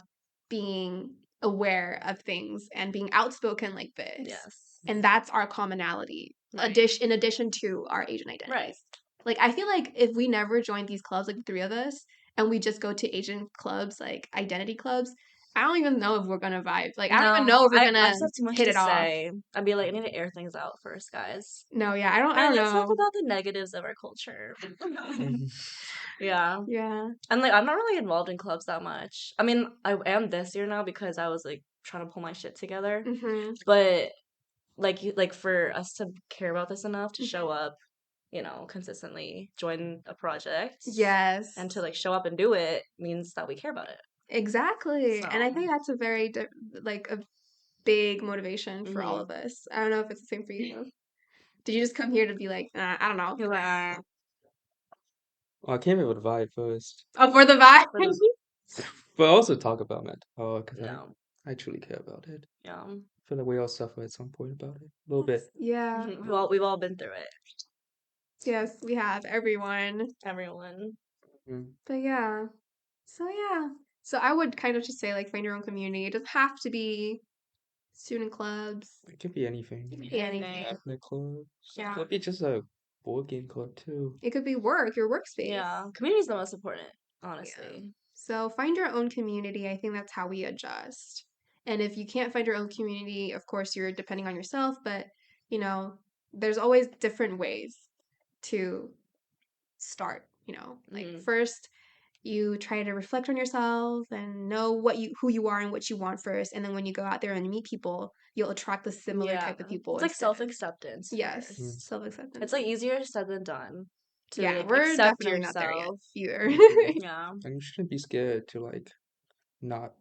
C: being aware of things and being outspoken like this.
B: Yes.
C: And that's our commonality
B: Right.
C: in addition to our Asian identities.
B: Right.
C: Like I feel like if we never joined these clubs, like the three of us, and we just go to Asian clubs, like identity clubs, I don't even know if we're gonna vibe. Like I don't even know if we're
B: I
C: gonna
B: just have too much
C: hit
B: to
C: it off.
B: say. I'd be like, I need to air things out first, guys.
C: No, yeah, I don't
B: Let's talk
C: know.
B: about the negatives of our culture.
A: Mhm.
B: Yeah.
C: Yeah.
B: And like I'm not really involved in clubs that much. I mean, I am this year now because I was like trying to pull my shit together.
C: Mm-hmm.
B: But like for us to care about this enough to show up, consistently, join a project,
C: Yes.
B: and to like show up and do it means that we care about it.
C: Exactly. And I
B: So,
C: think that's a very like a big motivation for all
B: mhm.
C: of us. I don't know if it's the same for you. Did you just come here to be like, I don't know.
B: You're like, "Ah."
A: Well, I came here with a vibe first,
C: Oh, for the vibe?
B: For the-
A: but also talk about mental health because
B: no,
A: I truly care about it.
B: yeah.
A: I feel like we all suffer at some point about it, a little bit.
C: Yeah.
B: We've all been through it.
C: Yes, we have everyone.
B: Everyone.
A: Mm.
C: But yeah. So yeah. So I would kind of just say like find your own community. It doesn't have to be student clubs.
A: It could be anything.
C: It could be anything.
A: Ethnic club.
C: Yeah.
A: It could be just a board game club too.
C: It could be work, your workspace.
B: Yeah, community's the most important,
C: Yeah.
B: honestly.
C: So find your own community. I think that's how we adjust. And if you can't find your own community, of course you're depending on yourself, but there's always different ways to start, like
B: Mhm.
C: first you try to reflect on yourself and know who you are and what you want first, and then when you go out there and meet people, you'll attract the similar
B: Yeah,
C: type of people
B: it's like
C: instead.
B: self-acceptance
C: Yes,
A: Mm.
C: self-acceptance.
B: It's like easier said than done to
C: Yeah,
B: like
C: we're
B: accept
C: definitely not there yet
B: yourself.
C: either.
B: Yeah.
A: And you shouldn't be scared to like not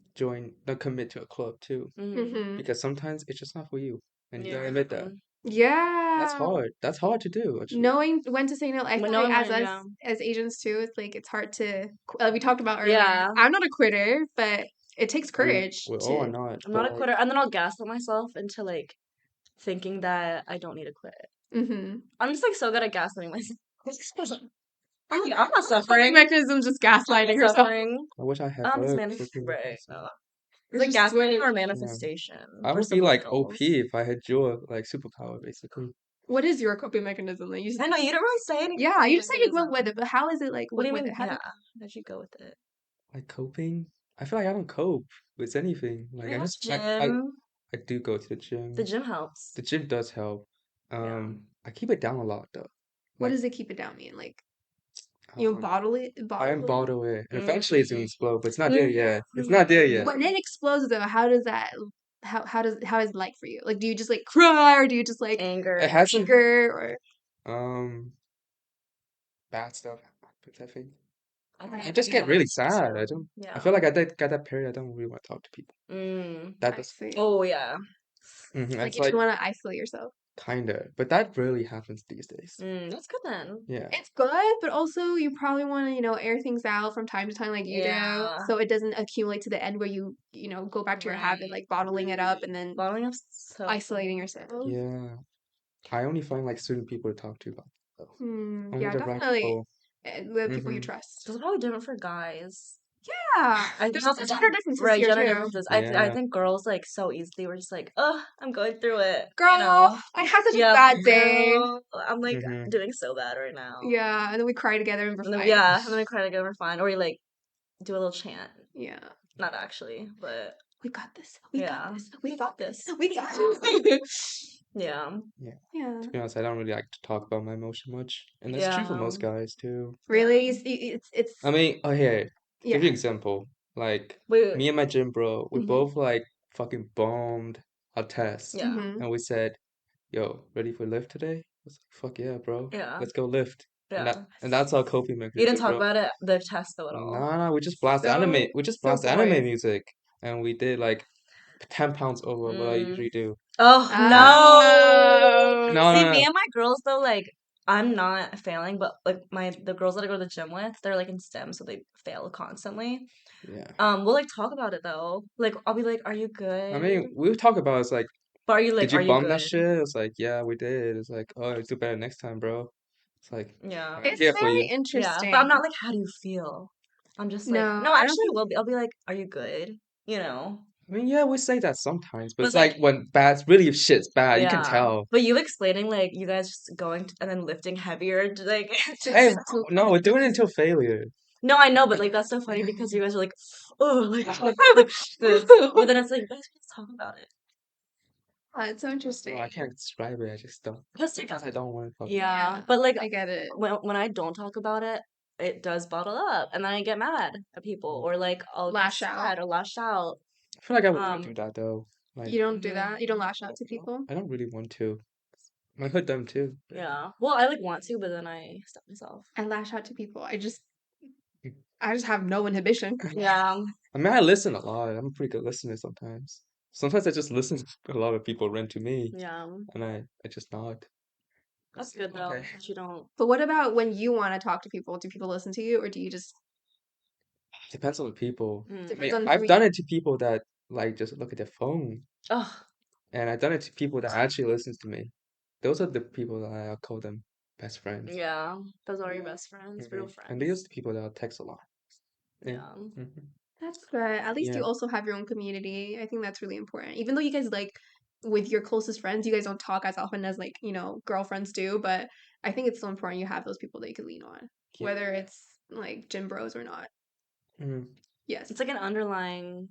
A: commit to a club too,
C: Mm-hmm.
A: because sometimes it's just not for you, and you gotta
B: Yeah.
A: admit that.
C: Yeah.
A: That's hard. That's hard to do, actually.
C: Knowing when to say no. I
B: But
C: feel
B: knowing
C: like as
B: when,
C: us
B: yeah.
C: as Asians too, it's like it's hard to we talked about earlier.
B: Yeah.
C: I'm not a quitter, but it takes courage
A: We all are
C: to
A: not,
B: I'm
A: but
B: not a
A: like
B: quitter, and then I'll gaslight myself into like thinking that I don't need to quit.
C: mm-hmm.
B: I'm just like so good at gaslighting myself. I'm not
C: Coping
B: suffering.
C: mechanism just gaslighting
B: I'm
C: herself.
B: suffering.
A: I wish I had
B: It's
A: her cooking
B: right.
A: mechanism.
B: No.
C: It's
B: It's like
C: just
B: gaslighting or
C: switch.
B: manifestation
A: I
B: for
A: would be like
B: subliminals.
A: OP if I had your like superpower, basically.
C: What is your coping mechanism? Like
B: I know you didn't really say anything.
C: yeah, you just said you
B: mechanism.
C: went with it, but how is it like?
B: What do you
C: with
B: mean?
C: it? How
B: Yeah. How'd you go with it?
A: Like coping. I feel like I don't cope with anything. Like
B: You
A: I
B: go to
A: just
B: the
A: I
B: gym.
A: I do go to the
B: The
A: gym.
B: gym helps.
A: The gym does help.
B: Yeah.
A: I keep it down a lot though.
C: what
A: Like
C: does it keep it down mean? Like you
A: um,
C: bottle it,
A: I am
C: bottle it.
A: bottle it, and eventually it's gonna
B: Mm.
A: explode, but it's not there yet. It's not there yet.
C: When it explodes though, how does that? How is it like for you? Like, do you just like cry, or do you just like
B: Anger.
A: It hasn't
C: anger, or
A: um bad stuff happens, I think. I
B: I
A: just get really
B: so.
A: sad. I don't. I
B: Yeah.
A: feel like I did got that period. I don't really want to talk to people. That
C: I
A: does.
C: see.
B: Oh yeah.
C: Like
A: It's
C: you just
A: like
C: want to isolate yourself.
A: kinda, but that rarely happens these days.
B: That's good then.
A: Yeah.
C: It's good, but also you probably want to, air things out from time to time like you do,
B: Yeah.
C: so it doesn't accumulate to the end where you go back to your habit, like bottling it up and then
B: Bottling up so
C: isolating yourself.
A: Yeah. I only find like certain people to talk to about it, though. Only
C: Yeah,
A: the right
C: definitely.
A: people.
C: The people you
A: Mm-hmm.
C: trust.
B: It's probably different for guys.
C: Yeah.
B: I
C: There's
B: think
C: also gender differences
B: right,
C: here
B: gender
C: too.
B: differences. I
A: Yeah.
B: think girls like so easily were just like, oh, I'm going through it.
C: Girl,
B: You know.
C: I had such a
B: Yeah,
C: bad day.
B: girl, I'm like
A: Mm-hmm.
B: doing so bad right now.
C: Yeah, and then we cry together and we're
B: And then
C: fine.
B: yeah, and then we cry together, we're fine. Or we like do a little chant.
C: Yeah.
B: Not actually, but
C: We got this. We
B: yeah.
C: got this. We got this.
B: this.
C: We got this.
B: Yeah.
A: Yeah.
C: Yeah.
A: To be honest, I don't really like to talk about my emotion much, and that's true for
B: Yeah.
A: most guys too.
C: Really?
B: Yeah.
C: It's
A: I mean, oh here, to give you
C: yeah.
A: an example. Like
B: Wait.
A: me and my gym bro, we
B: Mhm.
A: both like fucking bombed a test,
B: Yeah.
C: Mhm.
A: and we said, "Yo, ready for lift today?" I was like, "Fuck yeah, bro.
B: Yeah.
A: Let's go lift." And
B: Yeah.
A: that's our coping
B: You didn't
A: mechanism,
B: talk
A: bro.
B: about it, the test though at all.
A: No, we just blast anime.
C: So
A: We just
C: so
A: blast anime
C: boring.
A: music, and we did like 10 pounds over what I
B: Mm.
A: usually do.
B: Oh
A: Yeah.
C: Oh.
B: no.
A: No,
B: See,
A: no,
B: me
A: no.
B: and my girls though, like I'm not failing, but like the girls that I go to the gym with, they're like in STEM, so they fail constantly.
A: Yeah.
B: We'll like talk about it though. Like I'll be like, "Are you
A: I
B: good?"
A: mean, we talk about it's like,
B: But are you
A: did
B: like,
A: you
B: "Are you
A: bomb that
B: good?"
A: shit? It's like, yeah, we did. It's like, oh, do better next time, bro. It's like,
B: Yeah.
A: I'm
C: It's
A: here for
C: very
A: you.
B: Yeah, but I'm
C: interesting.
B: not like, "How do you feel?" I'm just like,
C: No,
B: "No,
C: I don't
B: actually,
C: think
B: I'll be like, "Are you good?" You know.
A: I mean, yeah, we say that sometimes, but
B: But
A: it's
B: like
A: like when really shit's bad, you can
B: yeah.
A: tell.
B: But you explaining like you guys just going and then lifting heavier, like
A: Hey,
B: it's so
A: no, we're doing it until failure.
B: no, I know, but like that's so funny because you guys are like, oh, like this, but then it's like, let's just talk about it.
C: it's so
A: No,
C: interesting.
A: I can't describe it. I just don't.
B: Because
A: Because I don't want to talk.
B: yeah, but like
C: I get it.
B: when I don't talk about it, it does bottle up, and then I get mad at people, or like I'll get
C: Lash out.
B: sad or lash out.
A: I feel like I would never do that though. Like,
C: You don't do
B: Mhm.
C: that? You don't lash out to people?
A: I don't really want to. I hurt them too.
B: Yeah. Well, I like want to, but then I stop myself.
C: I lash out to people. I just have no inhibition.
B: Yeah.
A: I mean, I listen a lot. I'm a pretty good listener sometimes. Sometimes I just listen to a lot of people rant to me,
B: Yeah.
A: and I just nod.
B: That's good though.
A: Okay.
B: That you don't.
C: But what about when you want to talk to people? Do people listen to you or do you just
A: Depends on the people.
B: Mm.
A: I mean,
C: depends on who
A: I've done it to people that like just look at their phone,
B: Oh,
A: and I've done it to people that actually listens to me. Those are the people that I call them best friends.
B: yeah. Those are your best friends, real
A: And these
B: friends.
A: are the people that I'll text a lot. Yeah.
B: Yeah.
A: hmm
C: That's good. At least
A: Yeah.
C: you also have your own community. I think that's really important. Even though you guys like with your closest friends, you guys don't talk as often as like, girlfriends do, but I think it's so important you have those people that you can lean on,
A: Yeah.
C: whether it's like gym bros or not.
A: hmm
C: Yes.
B: It's like an underlying,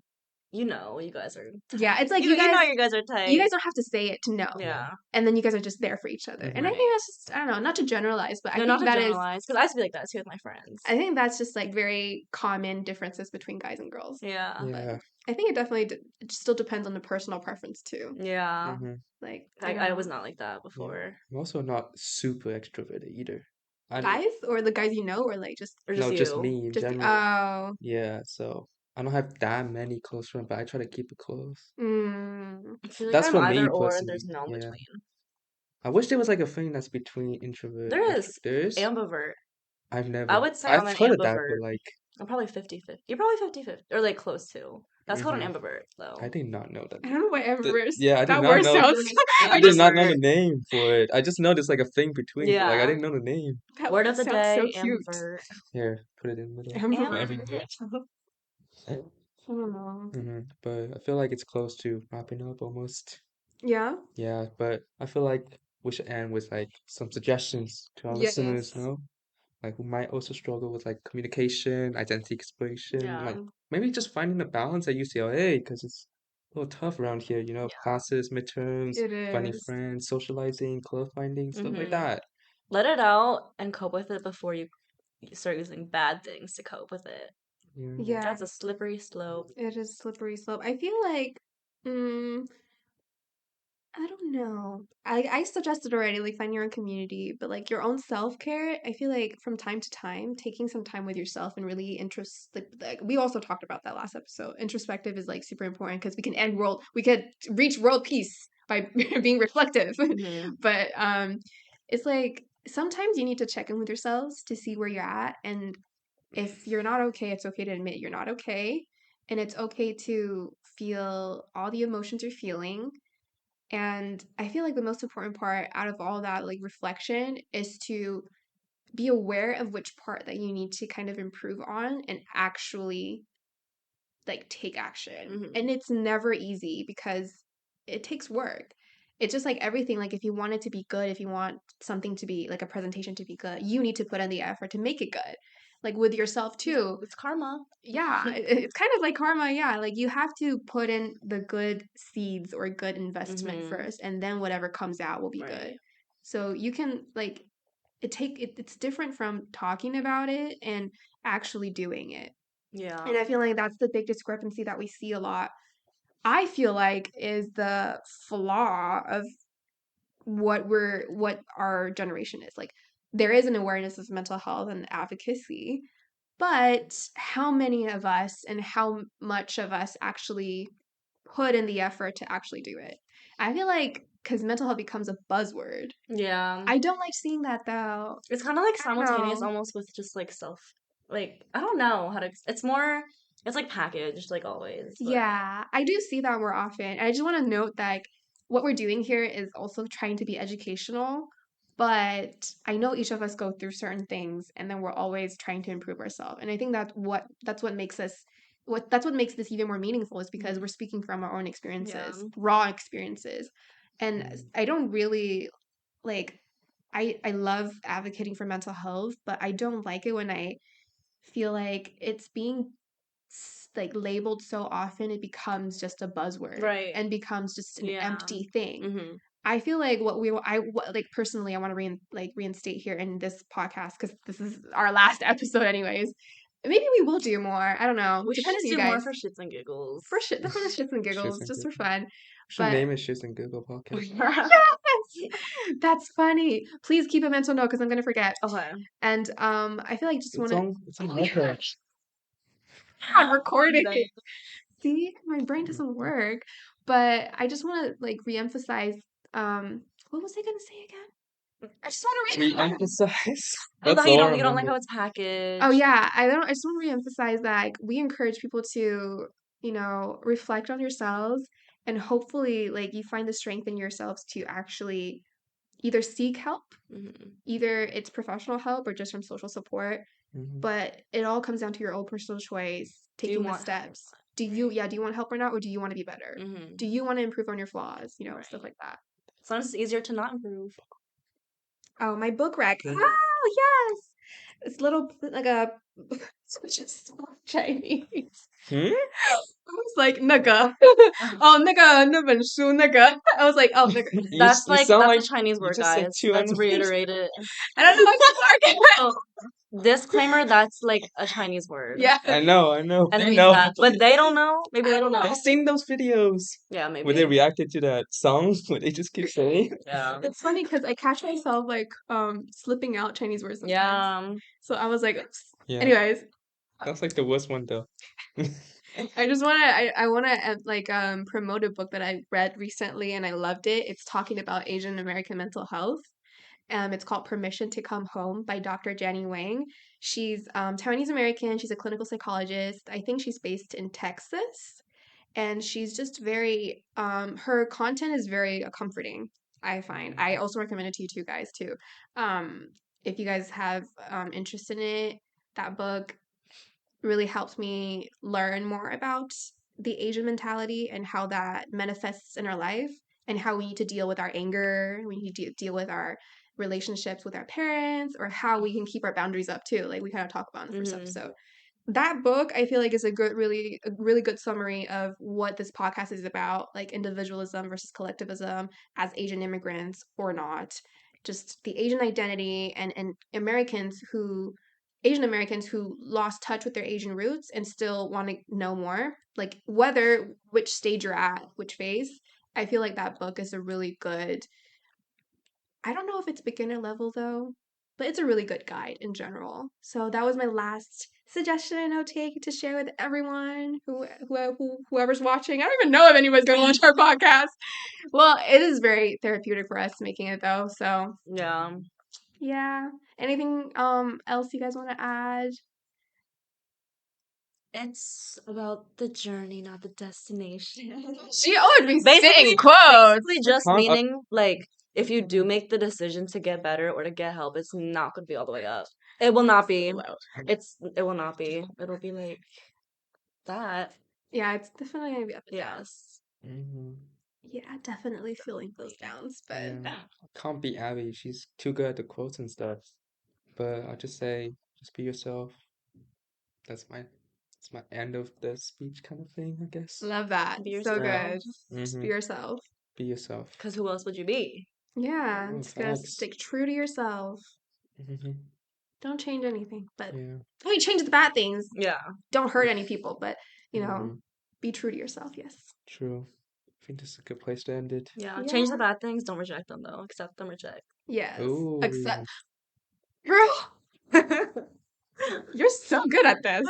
B: you guys are
C: Yeah,
B: tight.
C: it's like
B: You know you guys are tight.
C: you guys don't have to say it to know.
B: Yeah.
C: And then you guys are just there for each other. And I
A: Mhm.
C: think that's just I don't know, not to generalize, but I
B: No, not
C: think
B: to
C: that is
B: generalize, because I used to be like that too with my friends.
C: I think that's just like very common differences between guys and girls.
B: Yeah.
C: But
A: Yeah.
C: I think it definitely it still depends on the personal preference too.
B: Yeah.
A: hmm
C: Like
B: I was not like that
A: Yeah.
B: before.
A: I'm also not super extroverted either. I
C: guys or the guys you know or like just
B: Or
A: no,
B: just
A: just
B: you.
A: me in
C: just
A: general.
C: oh
A: Yeah, so I don't have that many close friends, but I try to keep it close.
C: mm,
B: I feel like
A: That's
B: I'm
A: for me
B: either or and
A: personally.
B: there's no in
A: Yeah.
B: between.
A: I wish there was like a thing that's between introvert and
B: There
A: extrovert.
B: is
A: There is?
B: ambivert.
A: I've
B: I
A: never.
B: would say
A: I've
B: I'm an
A: heard of that, but
B: ambivert.
A: like,
B: I'm probably 50-50. You're probably 50-50 or like close to. That's called an
A: hmm
B: ambivert
A: I
B: though.
A: did not know that.
C: I don't know what ambivert
A: Yeah, I did
C: that
A: not
C: word
A: know.
C: sounds
A: I
C: I
A: did
C: just
A: not know the
B: Ambivert.
A: name for it. I just know there's like a thing between, but like I
B: Yeah.
A: didn't know the name.
C: that
B: Word
C: word
B: of the
C: sounds so
B: day,
C: cute.
B: ambivert.
A: Here, put it in the middle.
C: Ambivert.
B: Ambivert.
C: I don't know.
A: But I feel like it's close to wrapping up almost.
C: Yeah.
A: Yeah, but I feel like we should end with like some suggestions to our listeners,
C: Yes.
A: like who might also struggle with like communication, identity exploration,
B: Yeah.
A: like maybe just finding a balance at UCLA because it's a little tough around here,
B: Yeah.
A: classes, midterms,
C: It
A: finding
C: is.
A: friends, socializing, club finding, stuff like
B: Mm-hmm.
A: that.
B: Let it out and cope with it before you start using bad things to cope with it.
A: Yeah.
C: Yeah,
B: That's a slippery slope.
C: it is slippery slope. I feel like mm, I don't know. I suggested already, like find your own community, but like your own self care. I feel like from time to time, taking some time with yourself and really like we also talked about that last episode. Introspective is like super important because we could reach world peace by being reflective.
B: Mm-hmm.
C: But it's like sometimes you need to check in with yourselves to see where you're at, and if you're not okay, it's okay to admit you're not okay, and it's okay to feel all the emotions you're feeling and I feel like the most important part out of all that like reflection is to be aware of which part that you need to kind of improve on and actually like take action. And it's never easy because it takes work. It's just like everything. Like if you want it to be good, if you want something to be like a presentation to be good, you need to put in the effort to make it good. Like with yourself too.
B: It's karma.
C: Yeah, it's kind of like karma. Yeah, like you have to put in the good seeds or good investment first, and then whatever comes out will be good. So you can like it's different from talking about it and actually doing it.
B: Yeah.
C: And I feel like that's the big discrepancy that we see a lot. I feel like is the flaw of what our generation is. Like there is an awareness of mental health and advocacy, but how many of us and how much of us actually put in the effort to actually do it? I feel like because mental health becomes a buzzword.
B: Yeah.
C: I don't like seeing that though.
B: It's kind of like
C: I don't
B: simultaneous
C: know.
B: almost with just like like I don't know how to it's more it's like packaged like always. But
C: Yeah, I do see that more often. And I just want to note that like, what we're doing here is also trying to be educational, but I know each of us go through certain things and then we're always trying to improve ourselves. And I think that's what makes us that's what makes this even more meaningful is because we're speaking from our own experiences, raw experiences. And I don't really like I love advocating for mental health, but I don't like it when I feel like it's being like labeled so often it becomes just a buzzword
B: Right.
C: and becomes just an
B: Yeah.
C: empty thing.
B: Mm-hmm.
C: I feel like like personally I want to reinstate here in this podcast because this is our last episode anyways. Maybe we will do more. I don't know.
B: We should
C: Depends
B: just
C: on you
B: do more
C: guys.
B: for shits and giggles.
C: For shit, that's for the shits and
A: Shits
C: giggles,
A: and
C: just for
A: Google.
C: fun.
A: Should
C: But
A: name it Shits and Google podcast.
C: yes, that's funny. Please keep a mental note because I'm gonna forget.
B: Okay.
C: And I feel like just want to.
A: It's on record.
C: I'm recording. See, my brain doesn't work. But I just want to like reemphasize. What was I gonna say again? I just want to
A: Re-emphasize.
B: Oh,
A: That's
B: you
A: all I
B: don't like
A: remember.
B: how it's packaged.
C: Oh yeah, I don't. I just want to reemphasize that like, we encourage people to, reflect on yourselves and hopefully like you find the strength in yourselves to actually either seek help, either it's professional help or just from social support. But it all comes down to your own personal choice, taking the steps. Do you want help or not, or do you want to be better? Do you want to improve on your flaws? Stuff like that.
B: Sometimes it's easier to not improve.
C: Oh, my book rack. Oh yes, it's little like a it's just so Chinese. I was like 那个 哦那个那本书 I was like oh 那个
B: That's
A: You sound like
B: a Chinese
A: you
B: word,
A: just said
B: guys.
A: two
B: Let's
A: N
B: reiterate it.
C: I don't know if
B: Disclaimer, that's like a Chinese word.
C: yeah.
A: I know.
B: And
A: I
B: we
A: know.
B: but they don't know. Maybe they don't know.
A: I've seen those videos
B: Yeah, maybe.
A: where they reacted to that song where they just keep saying.
B: Yeah.
C: It's funny because I catch myself like slipping out Chinese words sometimes.
B: Yeah.
C: So I was like,
A: Yeah.
C: anyways,
A: That's like the worst one though.
C: I just want to I want to like promote a book that I read recently and I loved it. It's talking about Asian American mental health. It's called Permission to Come Home by Dr. Jenny Wang. She's Taiwanese American. She's a clinical psychologist. I think she's based in Texas. And she's just very, her content is very comforting, I find. I also recommend it to you two guys too. If you guys have interest in it, that book really helped me learn more about the Asian mentality and how that manifests in our life and how we need to deal with our anger, we need to deal with our relationships with our parents, or how we can keep our boundaries up too, like we kind of talk about in the first episode. That book I feel like is a really good summary of what this podcast is about, like individualism versus collectivism as Asian immigrants or not, just the Asian identity and Asian Americans who lost touch with their Asian roots and still want to know more, like which stage you're at, which phase. I feel like that book is a really good, I don't know if it's beginner level though, but it's a really good guide in general. So that was my last suggestion and outtake to share with everyone whoever's watching. I don't even know if anybody's going to watch our podcast. Well, it is very therapeutic for us making it though. So yeah. Anything else you guys want to add?
B: It's about the journey, not the destination.
C: She always be saying quotes.
B: Basically just meaning like if you do make the decision to get better or to get help, it's not going to be all the way up. It will not be. It will not be. It'll be like that.
C: Yeah, it's definitely gonna be up and down.
B: Yes.
A: Mhm.
C: Yeah, definitely feeling those downs, but
A: Yeah. Can't beat Abby. She's too good at the quotes and stuff. But I'll just say, just be yourself. That's my end of the speech kind of thing, I guess.
C: love that.
B: Be
C: So
B: yourself.
C: good. Just be
A: Mhm.
C: yourself.
A: Be yourself.
B: Because who else would you be?
C: Yeah,
A: Oh,
C: just gotta
A: facts.
C: stick true to yourself.
A: Mhm.
C: Don't change anything, but
A: Yeah.
C: I mean, change the bad things.
B: Yeah.
C: Don't hurt any people, but you know,
A: Mhm.
C: be true to yourself. Yes.
A: True. I think this is a good place to end it.
B: Yeah.
C: Yeah.
B: Change the bad things. Don't reject them, though. Accept them, reject.
C: Yes.
A: Ooh.
C: Accept. Girl, you're so good at this.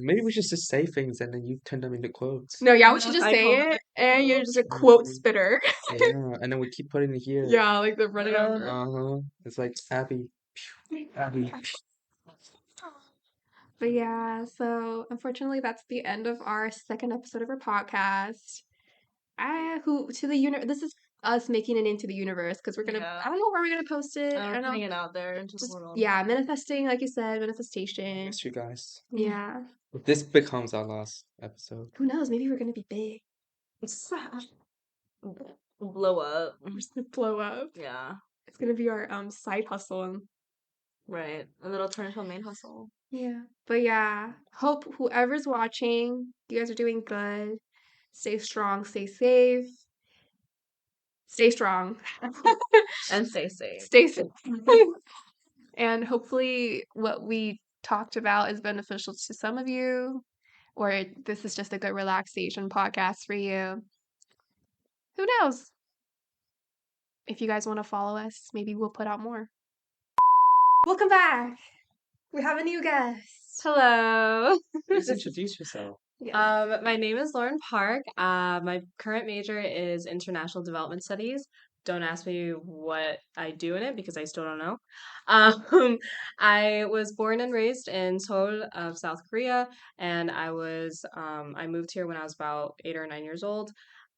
A: Maybe we should just say things and then you turn them into quotes.
C: No, yeah, we should just
B: I
C: say
B: told
C: it, and you're just a quote spitter.
A: Yeah, and then we keep putting it here.
C: Yeah, like the running
B: Uh,
C: over.
A: Uh-huh. It's like Abby. Abby.
C: But yeah, so unfortunately, that's the end of our second episode of our podcast. Who to the universe? This is us making it into the universe because we're gonna.
B: Yeah.
C: I don't know where we're gonna post it. I don't know.
B: putting it out there into the
C: Just
B: world.
C: yeah, manifesting, like you said, manifestation.
A: Miss you guys.
C: Yeah.
A: If this becomes our last episode.
C: Who knows? Maybe we're gonna be big.
B: Blow up.
C: Just gonna blow up.
B: Yeah.
C: It's gonna be our side hustle and
B: Right. And it'll turn into a main hustle.
C: yeah. But yeah, hope whoever's watching, you guys are doing good. Stay strong, stay safe, stay strong,
B: And stay safe.
C: stay safe. And hopefully, what we talked about is beneficial to some of you, or this is just a good relaxation podcast for you. Who knows? If you guys want to follow us, maybe we'll put out more. Welcome back. We have a new guest.
B: Hello.
A: Please introduce yourself.
C: Yeah.
B: My name is Lauren Park. My current major is International Development Studies. Don't ask me what I do in it because I still don't know. I was born and raised in Seoul of South Korea, and I moved here when I was about 8 or 9 years old.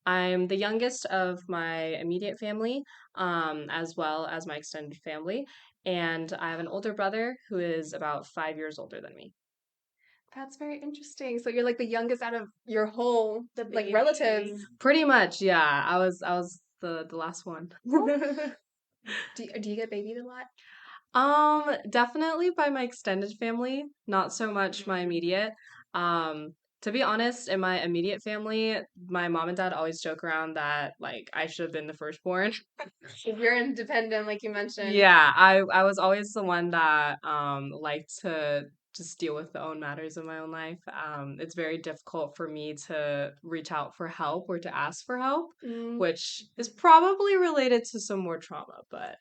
B: I'm the youngest of my immediate family, as well as my extended family, and I have an older brother who is about 5 years older than me.
C: That's very interesting. So you're like the youngest out of your whole like relatives.
B: Pretty much, yeah. I was the last one.
C: Do you get babied a lot?
B: Definitely by my extended family, not so much my immediate. Um, to be honest, in my immediate family, my mom and dad always joke around that like I should have been the firstborn.
C: If you're independent, like you mentioned.
B: Yeah, I was always the one that liked to just deal with the own matters of my own life. It's very difficult for me to reach out for help or to ask for help,
C: Mm,
B: which is probably related to some more trauma, but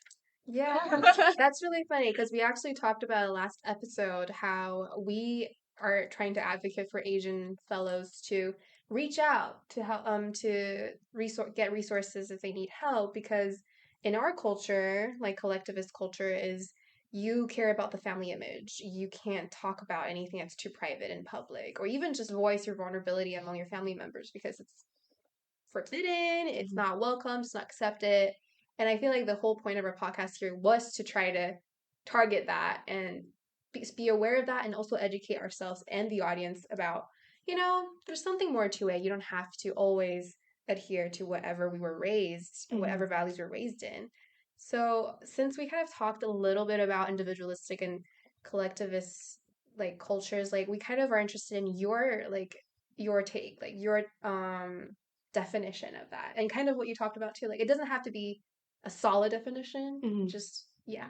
C: yeah, that's really funny because we actually talked about last episode how we are trying to advocate for Asian fellows to reach out to help to get resources if they need help because in our culture, like collectivist culture, is you care about the family image. You can't talk about anything that's too private in public, or even just voice your vulnerability among your family members because it's forbidden, it's not welcome, it's not accepted. And I feel like the whole point of our podcast here was to try to target that and be aware of that and also educate ourselves and the audience about, there's something more to it. You don't have to always adhere to whatever we were raised, whatever values we were raised in. So, since we kind of talked a little bit about individualistic and collectivist like cultures, like we kind of are interested in your take, like your definition of that and kind of what you talked about too. Like it doesn't have to be a solid definition, just yeah.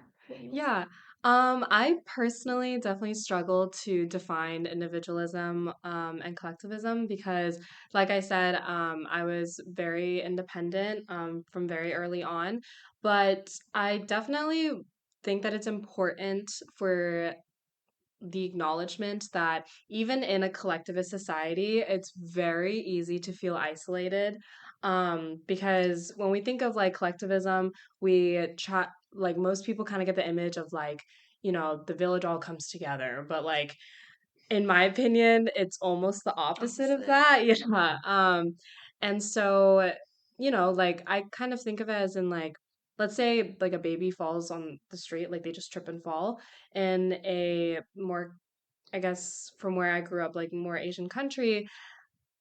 B: yeah. I personally definitely struggle to define individualism and collectivism because, like I said, I was very independent from very early on, but I definitely think that it's important for the acknowledgement that even in a collectivist society, it's very easy to feel isolated. Because when we think of like collectivism, we try, like most people kind of get the image of like, the village all comes together. But like, in my opinion, it's almost the opposite of that. Yeah. And so, like I kind of think of it as in like, let's say like a baby falls on the street, like they just trip and fall in a more, I guess from where I grew up, like more Asian country,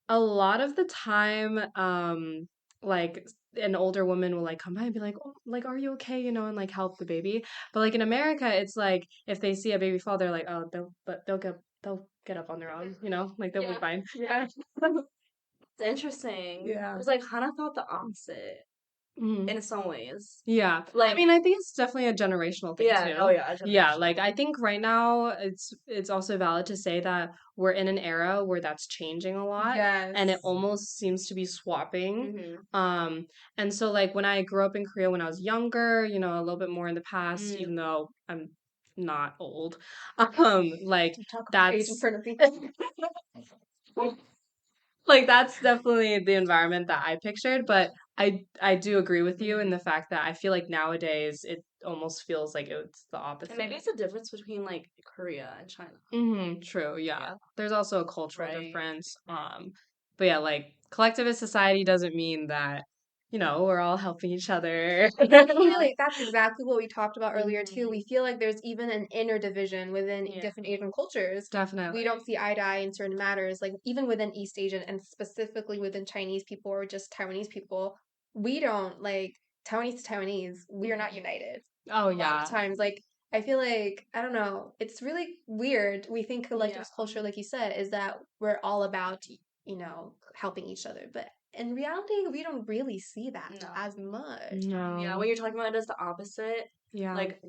B: a lot of the time, like an older woman will like come by and be like, "Oh, like, are you okay?" And like help the baby. But like in America, it's like if they see a baby fall, they're like, "Oh, they'll get up on their own," like they'll be fine. Yeah.
D: It's interesting.
B: Yeah.
D: Because like Hannah thought the opposite
B: Mhm.
D: in some ways.
B: Yeah. I
D: Like
B: mean, I think it's definitely a generational thing
D: yeah,
B: too.
D: oh yeah,
B: Yeah,
D: generational.
B: like I think right now it's also valid to say that we're in an era where that's changing a lot and it
C: Yes.
B: almost seems to be swapping.
D: Mhm.
B: And so like when I grew up in Korea when I was younger, a little bit more in the past,
D: Mm.
B: even though I'm not old, like
C: Talk about Asian
B: that's
C: pornography.
B: like that's definitely the environment that I pictured, but I do agree with you in the fact that I feel like nowadays it almost feels like it's the opposite.
D: And maybe it's a difference between like Korea and China.
B: True, yeah.
D: Yeah.
B: There's also a cultural
D: Right.
B: difference. But yeah, like collectivist society doesn't mean that, we're all helping each other.
C: I feel like that's exactly what we talked about earlier too. We
D: Mhm.
C: feel like there's even an inner division within
D: Yeah.
C: different Asian cultures.
B: Definitely.
C: We don't see eye to eye in certain matters, like even within East Asian and specifically within Chinese people or just Taiwanese people. We don't like Taiwanese to Taiwanese. We are not united.
B: Oh
C: A lot
B: yeah.
C: of times, like I feel like I don't know. It's really weird. We think collectivist
D: Yeah.
C: culture, like you said, is that we're all about helping each other, but in reality, we don't really see that
D: No.
C: as much.
B: No.
D: Yeah, when you're talking about it as the opposite,
B: Yeah.
D: like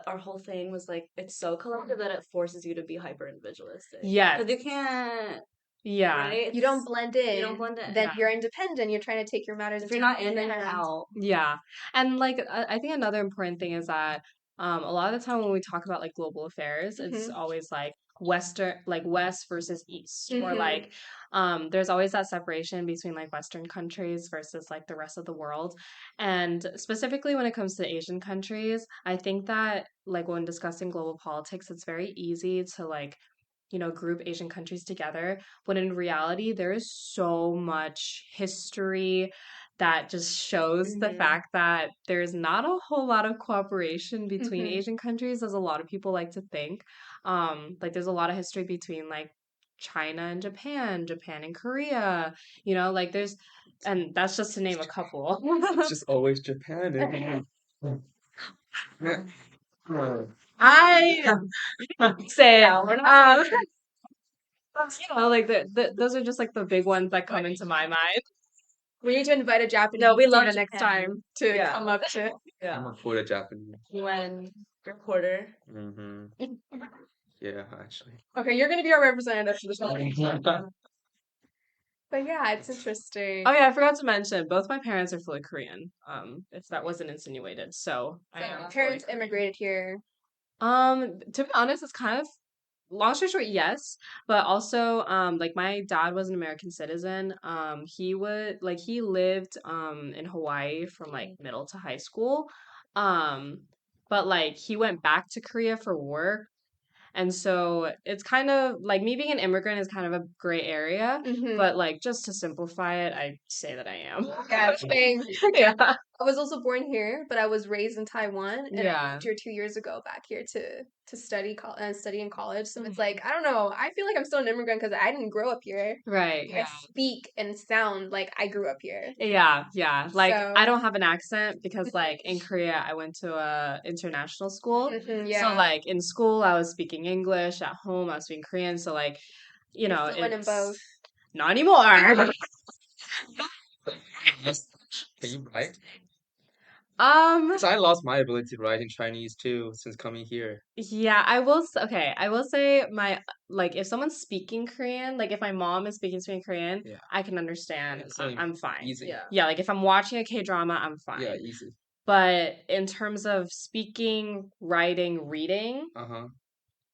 D: our whole thing was like it's so collective that it forces you to be hyper individualistic.
B: Yes.
D: Because you can't.
B: Yeah.
D: Right?
C: You don't blend in.
D: You don't blend in.
C: Then
B: Yeah.
C: you're independent. You're trying to take your matters
D: If
C: into
D: you're not
C: your
D: in,
C: own
D: then you're
C: hands.
D: out.
B: Yeah. And like I think another important thing is that a lot of the time when we talk about like global affairs, it's
C: Mhm.
B: always like West versus East. Or
C: Mhm.
B: like there's always that separation between like Western countries versus like the rest of the world. And specifically when it comes to Asian countries, I think that like when discussing global politics, it's very easy to like group Asian countries together. When in reality, there is so much history that just shows the
D: Mhm.
B: fact that there's not a whole lot of cooperation between
C: Mhm.
B: Asian countries, as a lot of people like to think. Like there's a lot of history between like China and Japan, Japan and Korea, like and that's just to name a couple.
A: It's just always Japan.
B: I say,
D: We're not.
B: like those are just like the big ones that come into my mind.
C: We need to invite a Japanese
D: No, we love
C: student next
D: Japan.
C: time to
D: Yeah.
C: come up to.
D: Yeah.
A: I'm for the Japanese.
D: When reporter.
A: Mm-hmm. Yeah, actually.
C: Okay, you're gonna be our representative for this one. But yeah, it's interesting.
B: Oh yeah, I forgot to mention both my parents are fully Korean. If that wasn't insinuated, so I
C: So
B: am fully
C: parents
B: Korean.
C: immigrated here.
B: To be honest, it's kind of long story short, yes, but also like my dad was an American citizen. He lived in Hawaii from like middle to high school. Um, but like he went back to Korea for work. And so it's kind of like me being an immigrant is kind of a gray area,
C: Mhm.
B: but like just to simplify it, I say that I am.
C: Yeah, same.
B: Yeah.
C: I was also born here, but I was raised in Taiwan, and I
B: Yeah.
C: moved here 2 years ago back here to study in college. So it's
B: Mhm.
C: like I don't know. I feel like I'm still an immigrant because I didn't grow up here.
B: Right.
C: I speak and sound like I grew up here.
B: Yeah, yeah. Like
C: So
B: I don't have an accent because like in Korea I went to a international school. So
C: yeah,
B: like in school I was speaking English, at home I was speaking Korean, so like,
C: you're fluent in
B: it's
C: both.
B: not anymore.
A: Can you write?
B: Um,
A: Because I lost my ability to write in Chinese too since coming here.
B: yeah, I will say my like if someone's speaking Korean, like if my mom is speaking Korean,
A: Yeah.
B: I can understand.
A: Yeah, so
B: I'm fine.
A: easy.
D: Yeah.
B: Yeah, like if I'm watching a K-drama, I'm fine.
A: Yeah, easy.
B: But in terms of speaking, writing, reading,
A: Uh-huh.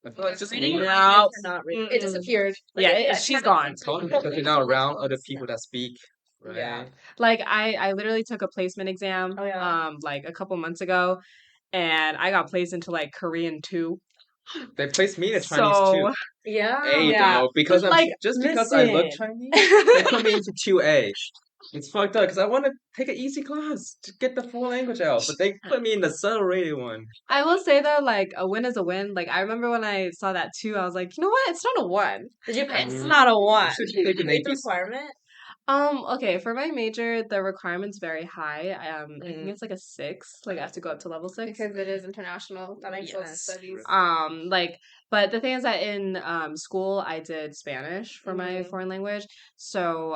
A: I feel like it's just
D: Reading
A: weird.
B: no.
D: cannot read.
C: It
B: Mm-mm.
C: disappeared.
B: Yeah,
D: I
B: she's
D: cannot
B: gone.
A: It's hard because you're not around other people that speak, right?
D: Yeah.
B: Like I literally took a placement exam
D: Oh, yeah.
B: like a couple months ago and I got placed into like Korean 2.
A: They placed me in Chinese too.
B: So
D: Yeah.
A: A
B: yeah.
A: though, because
B: But
A: I'm
B: like
A: just because I look
B: listen.
A: Chinese, they put me into 2A. It's fucked up because I want to take an easy class to get the full language out, but they put me in the accelerated one.
B: I will say though, like a win is a win. Like I remember when I saw that too, I was like, you know what? It's not a one.
D: Did you pass?
B: It's
A: Mm.
B: not a
A: You
B: one.
A: should take an
D: It's a
A: AP.
D: requirement.
B: Okay, for my major, the requirement's very high. I think
D: Mm.
B: it's like a 6. Like I have to go up to level 6.
C: Because it is international.
D: That makes
C: social
D: sense.
C: studies.
B: Like, but the thing is that in school I did Spanish for my
D: Mhm.
B: foreign language, so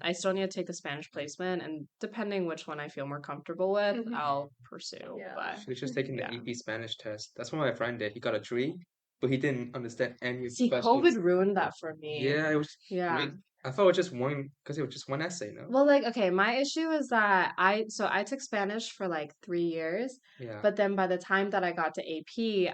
B: I still need to take the Spanish placement, and depending which one I feel more comfortable with,
C: Mhm.
B: I'll pursue.
D: Yeah.
B: But
A: Should have just taken the
B: yeah.
A: EP Spanish test. That's what my friend did. He got a 3, but he didn't understand any of the
B: See,
A: questions.
B: COVID ruined that for me.
A: Yeah, it was. I
B: Yeah.
A: mean, I thought it was just one because it was just one essay. No.
B: Well, like, okay, my issue is that I took Spanish for like 3 years,
A: Yeah.
B: but then by the time that I got to AP,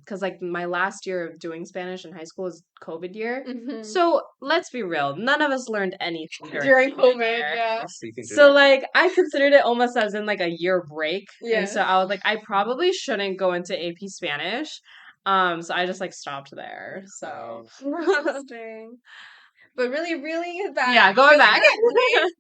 B: because like my last year of doing Spanish in high school was COVID year.
C: Mhm.
B: So let's be real, none of us learned anything
C: During COVID,
B: year.
C: yeah.
A: So you can do
B: So
A: that.
B: like I considered it almost as in like a year break. And so
C: Yes.
B: I was like, I probably shouldn't go into AP Spanish. So I just like stopped there. So
C: Interesting. But really back.
B: yeah, going back.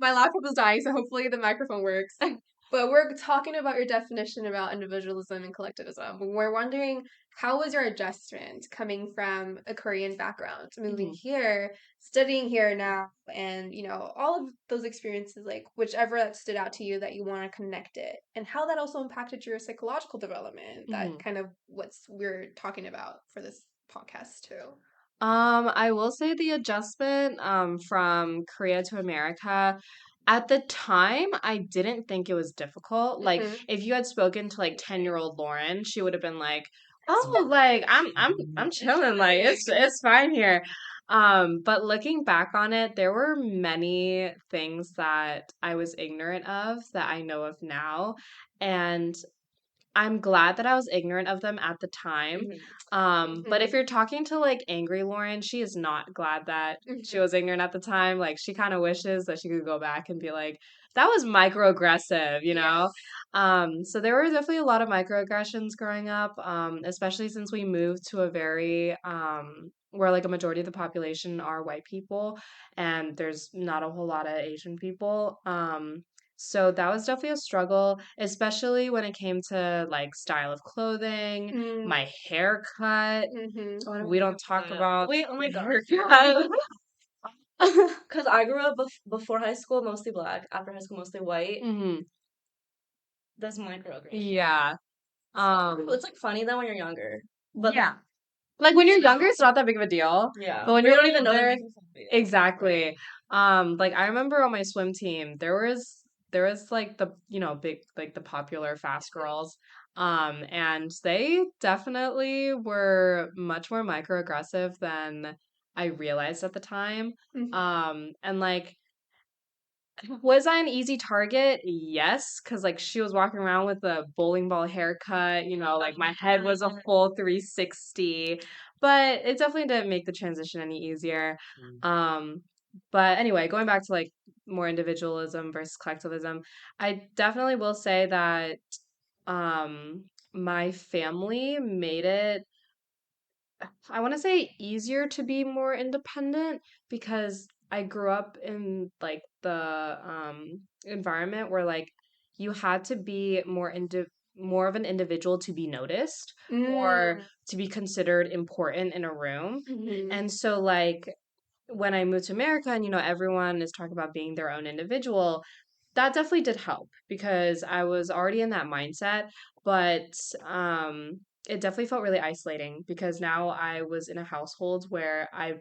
C: My laptop is dying, so hopefully the microphone works. But we're talking about your definition about individualism and collectivism. We're wondering, how was your adjustment coming from a Korean background, moving here, studying here now, and all of those experiences, like whichever that stood out to you that you want to connect it, and how that also impacted your psychological development. That kind of what's we're talking about for this podcast too.
B: I will say the adjustment from Korea to America at the time I didn't think it was difficult. Like
C: Mhm.
B: if you had spoken to like 10-year-old Lauren, she would have been like, "Oh, like I'm chilling, like it's fine here." But looking back on it, there were many things that I was ignorant of that I know of now, and I'm glad that I was ignorant of them at the time. But if you're talking to like angry Lauren, she is not glad that she was ignorant at the time. Like she kind of wishes that she could go back and be like, that was microaggressive, you know? So there were definitely a lot of microaggressions growing up, especially since we moved to a very where like a majority of the population are white people and there's not a whole lot of Asian people. So that was definitely a struggle, especially when it came to like style of clothing, my haircut. We don't talk about
D: Wait, oh my god.
B: haircut.
D: Because I grew up before high school, mostly black. After high school, mostly white.
B: Mhm.
D: That's microaggression.
B: Yeah.
D: It's like funny though when you're younger. But
B: Yeah. Like when you're younger, it's not that big of a deal.
D: yeah.
B: But when
D: We
B: you're
D: don't even know
B: older,
D: they're making something.
B: exactly. Like I remember on my swim team, there was like the big like the popular fast girls. And they definitely were much more microaggressive than I realized at the time. And like was I an easy target? Yes, because like she was walking around with a bowling ball haircut, like my head was a full 360, but it definitely didn't make the transition any easier.
A: Mm.
B: Um, but anyway, going back to like more individualism versus collectivism, I definitely will say that my family made it I want to say easier to be more independent because I grew up in like the environment where like you had to be more of an individual to be noticed or to be considered important in a room. And so like when I moved to America and everyone is talking about being their own individual, that definitely did help because I was already in that mindset, but it definitely felt really isolating because now I was in a household where I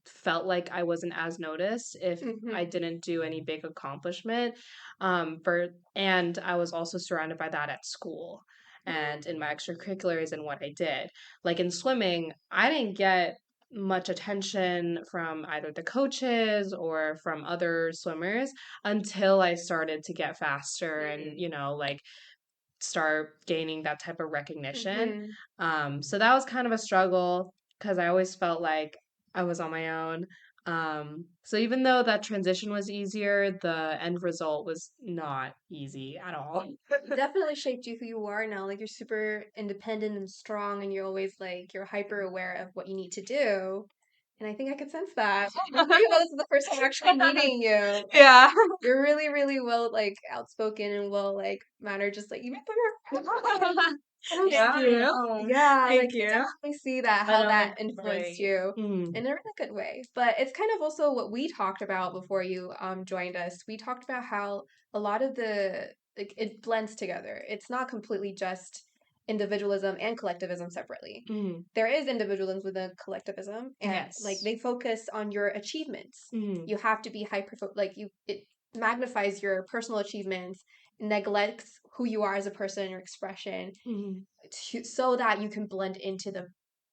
B: felt like I wasn't as noticed if I didn't do any big accomplishment. And I was also surrounded by that at school and in my extracurriculars and what I did. Like in swimming, I didn't get much attention from either the coaches or from other swimmers until I started to get faster and, like start gaining that type of recognition. So that was kind of a struggle because I always felt like I was on my own. So even though that transition was easier, the end result was not easy at all.
C: Definitely shaped you who you are now. Like you're super independent and strong, and you're always like you're hyper aware of what you need to do. And I think I could sense that. Even though this is the first time actually meeting you.
B: Yeah.
C: You're really, really well, like, outspoken and well, like, mannered, just like, even for your
B: Thank you.
C: yeah,
B: Thank
C: like, you
B: you.
C: definitely see that,
B: I
C: how
B: know,
C: that influenced
B: right.
C: you
B: Mm.
C: in a really good way. But it's kind of also what we talked about before you joined us. We talked about how a lot of like, it blends together. It's not completely just individualism and collectivism separately.
B: Mm.
C: There is individualism within collectivism, and like
B: Yes.
C: they focus on your achievements.
B: Mm.
C: You have to be it magnifies your personal achievements, neglects who you are as a person, your expression,
B: Mm.
C: so that you can blend into the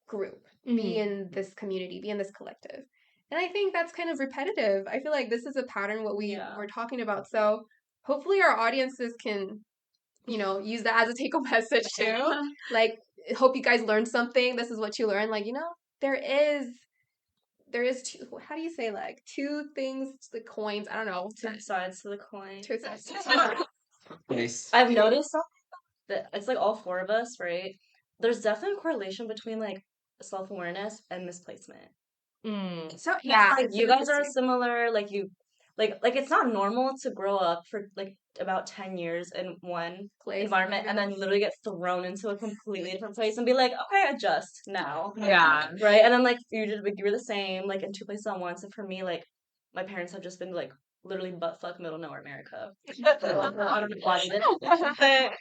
C: group, be in this community, be in this collective. And I think that's kind of repetitive. I feel like this is a pattern what we
B: Yeah.
C: were talking about. So hopefully our audiences can, use that as a take-home message too. Like, hope you guys learned something. This is what you learned. Like, there is two, how do you say, like, two things to the coins? I don't know.
B: Two sides to the coin.
C: Two sides.
A: Nice.
B: I've noticed that it's like all four of us, right? There's definitely a correlation between like self-awareness and misplacement.
C: So
B: Yeah, like
C: it's
B: you
C: so
B: guys are
C: interesting.
B: similar. Like like it's not normal to grow up for like about 10 years in one
C: Place.
B: environment and then literally get thrown into a completely different place and be like, okay, adjust now.
D: Yeah.
B: Right? And then like you were the same, like in two places at once. And for me, like my parents have just been like literally butt fuck middle nowhere America. I don't know why they did it.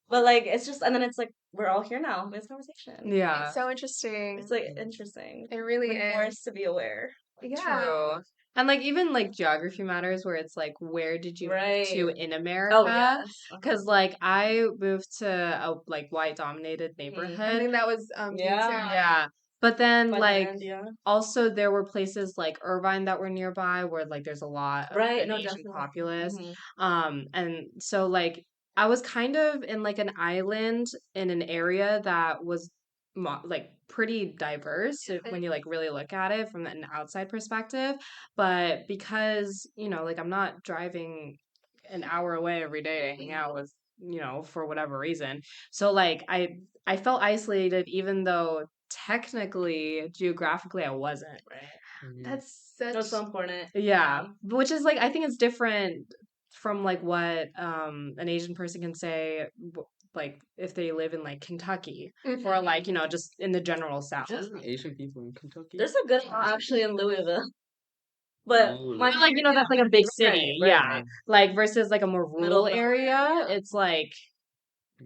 B: But like it's just and then it's like we're all here now. This conversation.
D: Yeah.
C: It's so interesting.
B: It's like interesting.
C: It really
B: We're
C: is.
B: forced to be aware.
C: Yeah.
D: True. And like even like geography matters where it's like where did you move to
B: Right.
D: in America?
B: Oh yes.
D: Because like I moved to a like white dominated
C: I
D: neighborhood.
C: think that was you too.
B: Yeah.
D: Yeah. But then
B: By the
D: like
B: end, yeah.
D: also there were places like Irvine that were nearby where like there's a lot of
B: Right,
D: an
B: no,
D: Asian
B: definitely.
D: populace.
B: Mhm.
D: And so like I was kind of in like an island in an area that was like pretty diverse when you like really look at it from an outside perspective. But because, like I'm not driving an hour away every day to hang out with, for whatever reason. So like I felt isolated even though technically geographically I wasn't.
B: Right.
C: That's
B: That's so
C: such.
B: important.
D: Yeah, which is like I think it's different from like what an Asian person can say like if they live in like Kentucky or like just in the general South.
A: There's Asian people in Kentucky.
B: There's a good one actually in Louisville. But
A: Oh,
B: my
D: But like that's like a big city,
B: right.
D: yeah. Like versus like a more
B: Middle
D: rural
B: of
D: area, it's like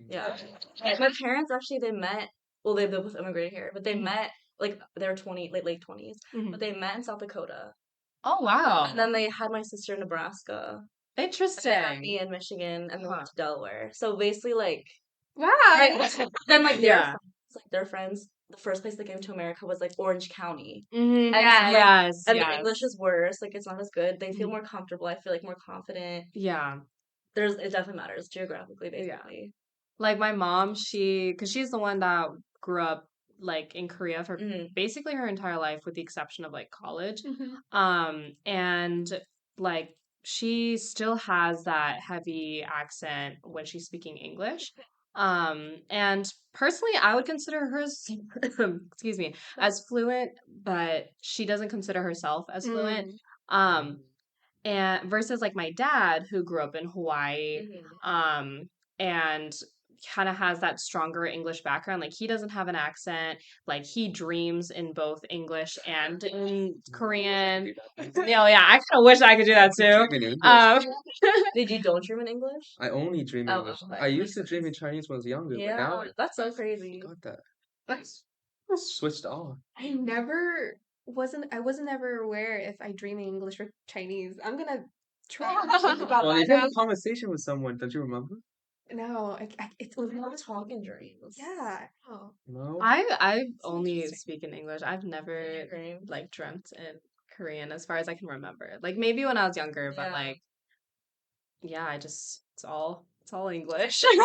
B: yeah. My parents actually they met well they both immigrated here, but they
D: Mhm.
B: met like they were 20 late 20s,
D: Mhm.
B: but they met in South Dakota.
D: Oh wow,
B: And then they had my sister in Nebraska. And they had
D: interesting.
B: me in Michigan and then
D: Huh.
B: went to Delaware. So basically like
C: Wow.
B: right, then like
D: Yeah.
B: their friends, the first place they came to America was like Orange County.
D: Mhm.
B: And
C: Yeah.
B: like,
D: Yes,
B: and the
D: yes.
B: English is worse, like it's not as good. They feel
D: Mhm.
B: more comfortable. I feel like more confident.
D: Yeah.
B: It definitely matters geographically,
D: Yeah.
B: basically.
D: Like my mom, because she's the one that grew up like in Korea for
B: Mhm.
D: basically her entire life, with the exception of like college.
C: Mhm.
D: And like she still has that heavy accent when she's speaking English. And personally, I would consider her, excuse me, as fluent, but she doesn't consider herself as fluent. Um, and versus like my dad who grew up in Hawaii,
B: Mhm.
D: and kind of has that stronger English background. Like he doesn't have an accent. Like he dreams in both English and in Korean. Yeah, I kind of wish I could do that too.
A: Dream in English.
B: Did you don't dream in English?
A: I only dream
B: Oh,
A: English.
B: okay.
A: I used to dream in Chinese when I was younger, but now
B: Yeah, that's so crazy.
A: I got that switched off.
C: I wasn't ever aware if I dream in English or Chinese. I'm gonna try to think about
A: Well,
C: that
A: if you
C: now.
A: have a conversation with someone, don't you remember?
C: No, it's
B: Not talking dreams.
C: yeah. Oh.
A: No.
D: I've
C: So
D: only
C: interesting.
D: speak in English. I've never
B: Dream.
D: like dreamt in Korean as far as I can remember. Like maybe when I was younger, but
B: Yeah.
D: like yeah, it's all English.
B: I've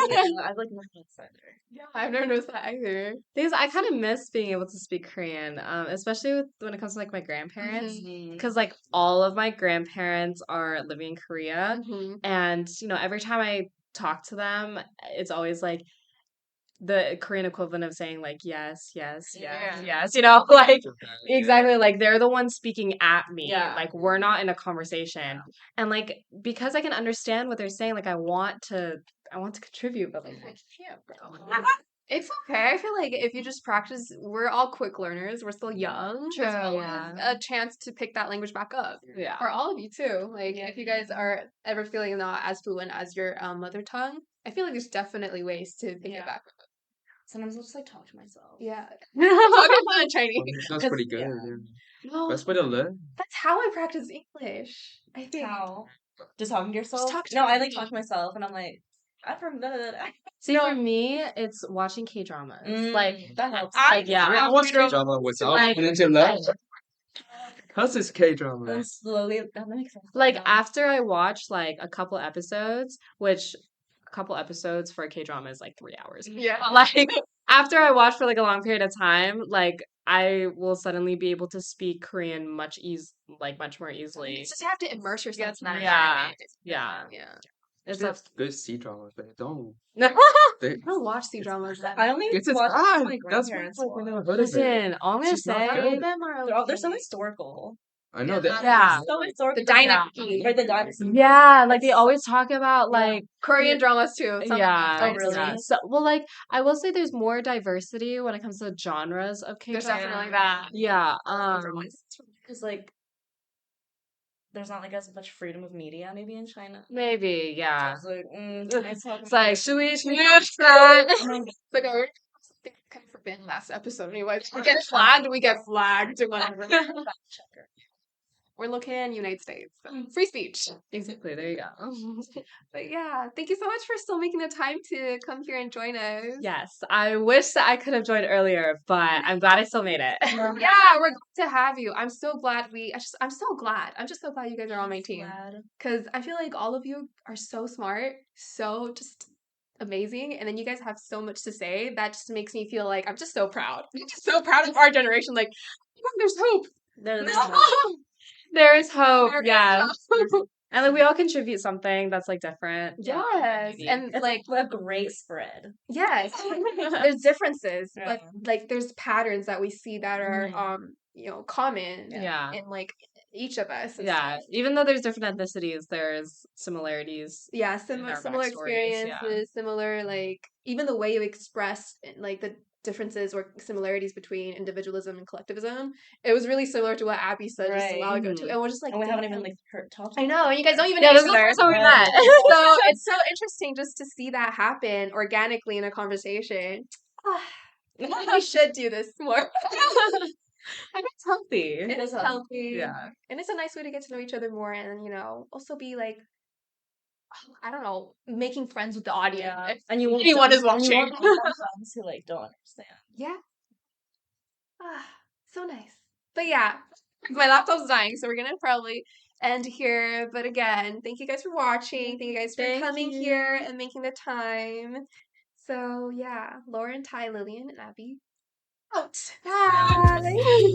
B: like never noticed either.
C: Yeah, I've never noticed that either.
D: Because I kind of miss being able to speak Korean, especially when it comes to like my grandparents.
B: Mhm.
D: Because like all of my grandparents are living in Korea,
C: Mm-hmm.
D: and every time I talk to them, it's always like the Korean equivalent of saying like yes, yes, yes,
B: Yeah.
D: yes. You know, like
A: Yeah.
D: exactly like they're the ones speaking at me.
B: Yeah.
D: Like we're not in a conversation. And like because I can understand what they're saying, like I want to contribute, but like I can't, bro.
C: It's okay. I feel like if you just practice, we're all quick learners. We're still young.
D: True,
C: There's always
D: yeah.
C: a chance to pick that language back up.
D: Yeah.
C: For all of you too. Like
B: Yeah.
C: if you guys are ever feeling not as fluent as your mother tongue, I feel like there's definitely ways to pick
B: Yeah.
C: it back up.
B: Sometimes I'll just like talk to myself.
C: Yeah. Talking about Chinese.
A: That's pretty good.
B: Yeah.
A: Yeah.
C: No,
A: Best way to learn.
C: that's how I practice English. I think.
B: How? Just talking to yourself?
C: talk to
B: No, I
C: me.
B: like talk to myself, and I'm like, I'm from da da da. da.
D: See, for me, it's watching K dramas. Like
B: that helps.
D: like yeah.
A: I watch K-drama without
D: Like-
A: wanting to learn. How's this K-drama?
B: And slowly, that makes sense.
D: Like
B: Yeah.
D: after I watch like a couple episodes, which a couple episodes for a K drama is like 3 hours.
C: Yeah.
D: But like after I watch for like a long period of time, like I will suddenly be able to speak Korean much more easily.
C: It's just you have to immerse yourself in that
D: Yeah.
C: environment.
D: Yeah.
C: Yeah.
D: It's
A: There's
D: a
A: good C-dramas, but don't.
D: no.
A: They,
C: I don't watch C-dramas.
B: I only
A: it's
B: watch
A: bad.
B: my
A: That's why
B: grandparents.
A: I
B: watch.
A: never heard of it.
D: Listen, all I'm gonna
A: It's just not
D: say
A: good.
C: Them are
B: They're so
C: okay.
B: historical.
A: I know that.
D: Yeah.
B: So historical.
C: The dynasty.
B: Right, the dynasty.
D: Yeah, like they always talk about like
C: Korean dramas too. Some
D: yeah,
B: Oh, really?
D: yeah. So, well, like I will say, there's more diversity when it comes to genres of K
C: There's
D: drama.
C: definitely that.
D: Yeah.
B: Because like, there's not like as much freedom of media maybe in China.
D: Maybe,
B: So
D: yeah.
B: it's like,
D: It's like, should we
C: It's like our kind of forbidden last episode. Anyway, we get flagged. We get flagged or whatever. We're located in the United States. So free speech.
D: Exactly. There you go.
C: But yeah, thank you so much for still making the time to come here and join us.
D: Yes, I wish that I could have joined earlier, but I'm glad I still made it.
C: Yeah, we're glad to have you. I'm so glad I'm so glad. I'm just so glad you guys are on my team. Because I feel like all of you are so smart, so just amazing. And then you guys have so much to say. That just makes me feel like I'm just so proud. I'm just so proud of our generation. Like, there's hope.
D: There is hope.
C: There is
D: Yeah.
C: hope.
D: And like we all contribute something that's like different.
C: Yes.
D: Unique.
C: And
B: It's
C: like,
B: like a great spread.
C: yes, there's differences,
B: Yeah.
C: but like there's patterns that we see that are common
D: Yeah.
C: in like each of us. and
D: Yeah.
C: stuff.
D: Even though there's different ethnicities, there's similarities.
C: Yeah,
D: in our
C: similar
D: backstories, yeah.
C: experiences, similar like even the way you express like the differences or similarities between individualism and collectivism. It was really similar to what Abbie said just a
B: Right.
C: while ago too, and we're just like,
B: And we haven't even
C: damn.
B: like talked.
C: I know, and you guys don't even
D: Yeah,
C: know
D: this
C: each
D: is the
C: other.
D: first time we
B: Yeah.
D: met.
C: So it's so interesting just to see that happen organically in a conversation. We should do this more.
D: And it's healthy.
C: It is healthy.
D: Yeah.
C: And it's a nice way to get to know each other more and, also be like, I don't know, making friends with the audience. If
B: And you
C: anyone is
B: and you
C: watching.
B: want friends who like don't understand.
C: Yeah. So nice. But yeah, my laptop's dying, so we're going to probably end here. But again, thank you guys for watching. Thank you guys for
D: Thank
C: coming
D: you.
C: here and making the time. So yeah, Lauren, Tai, Lilian, and Abbie out. Bye.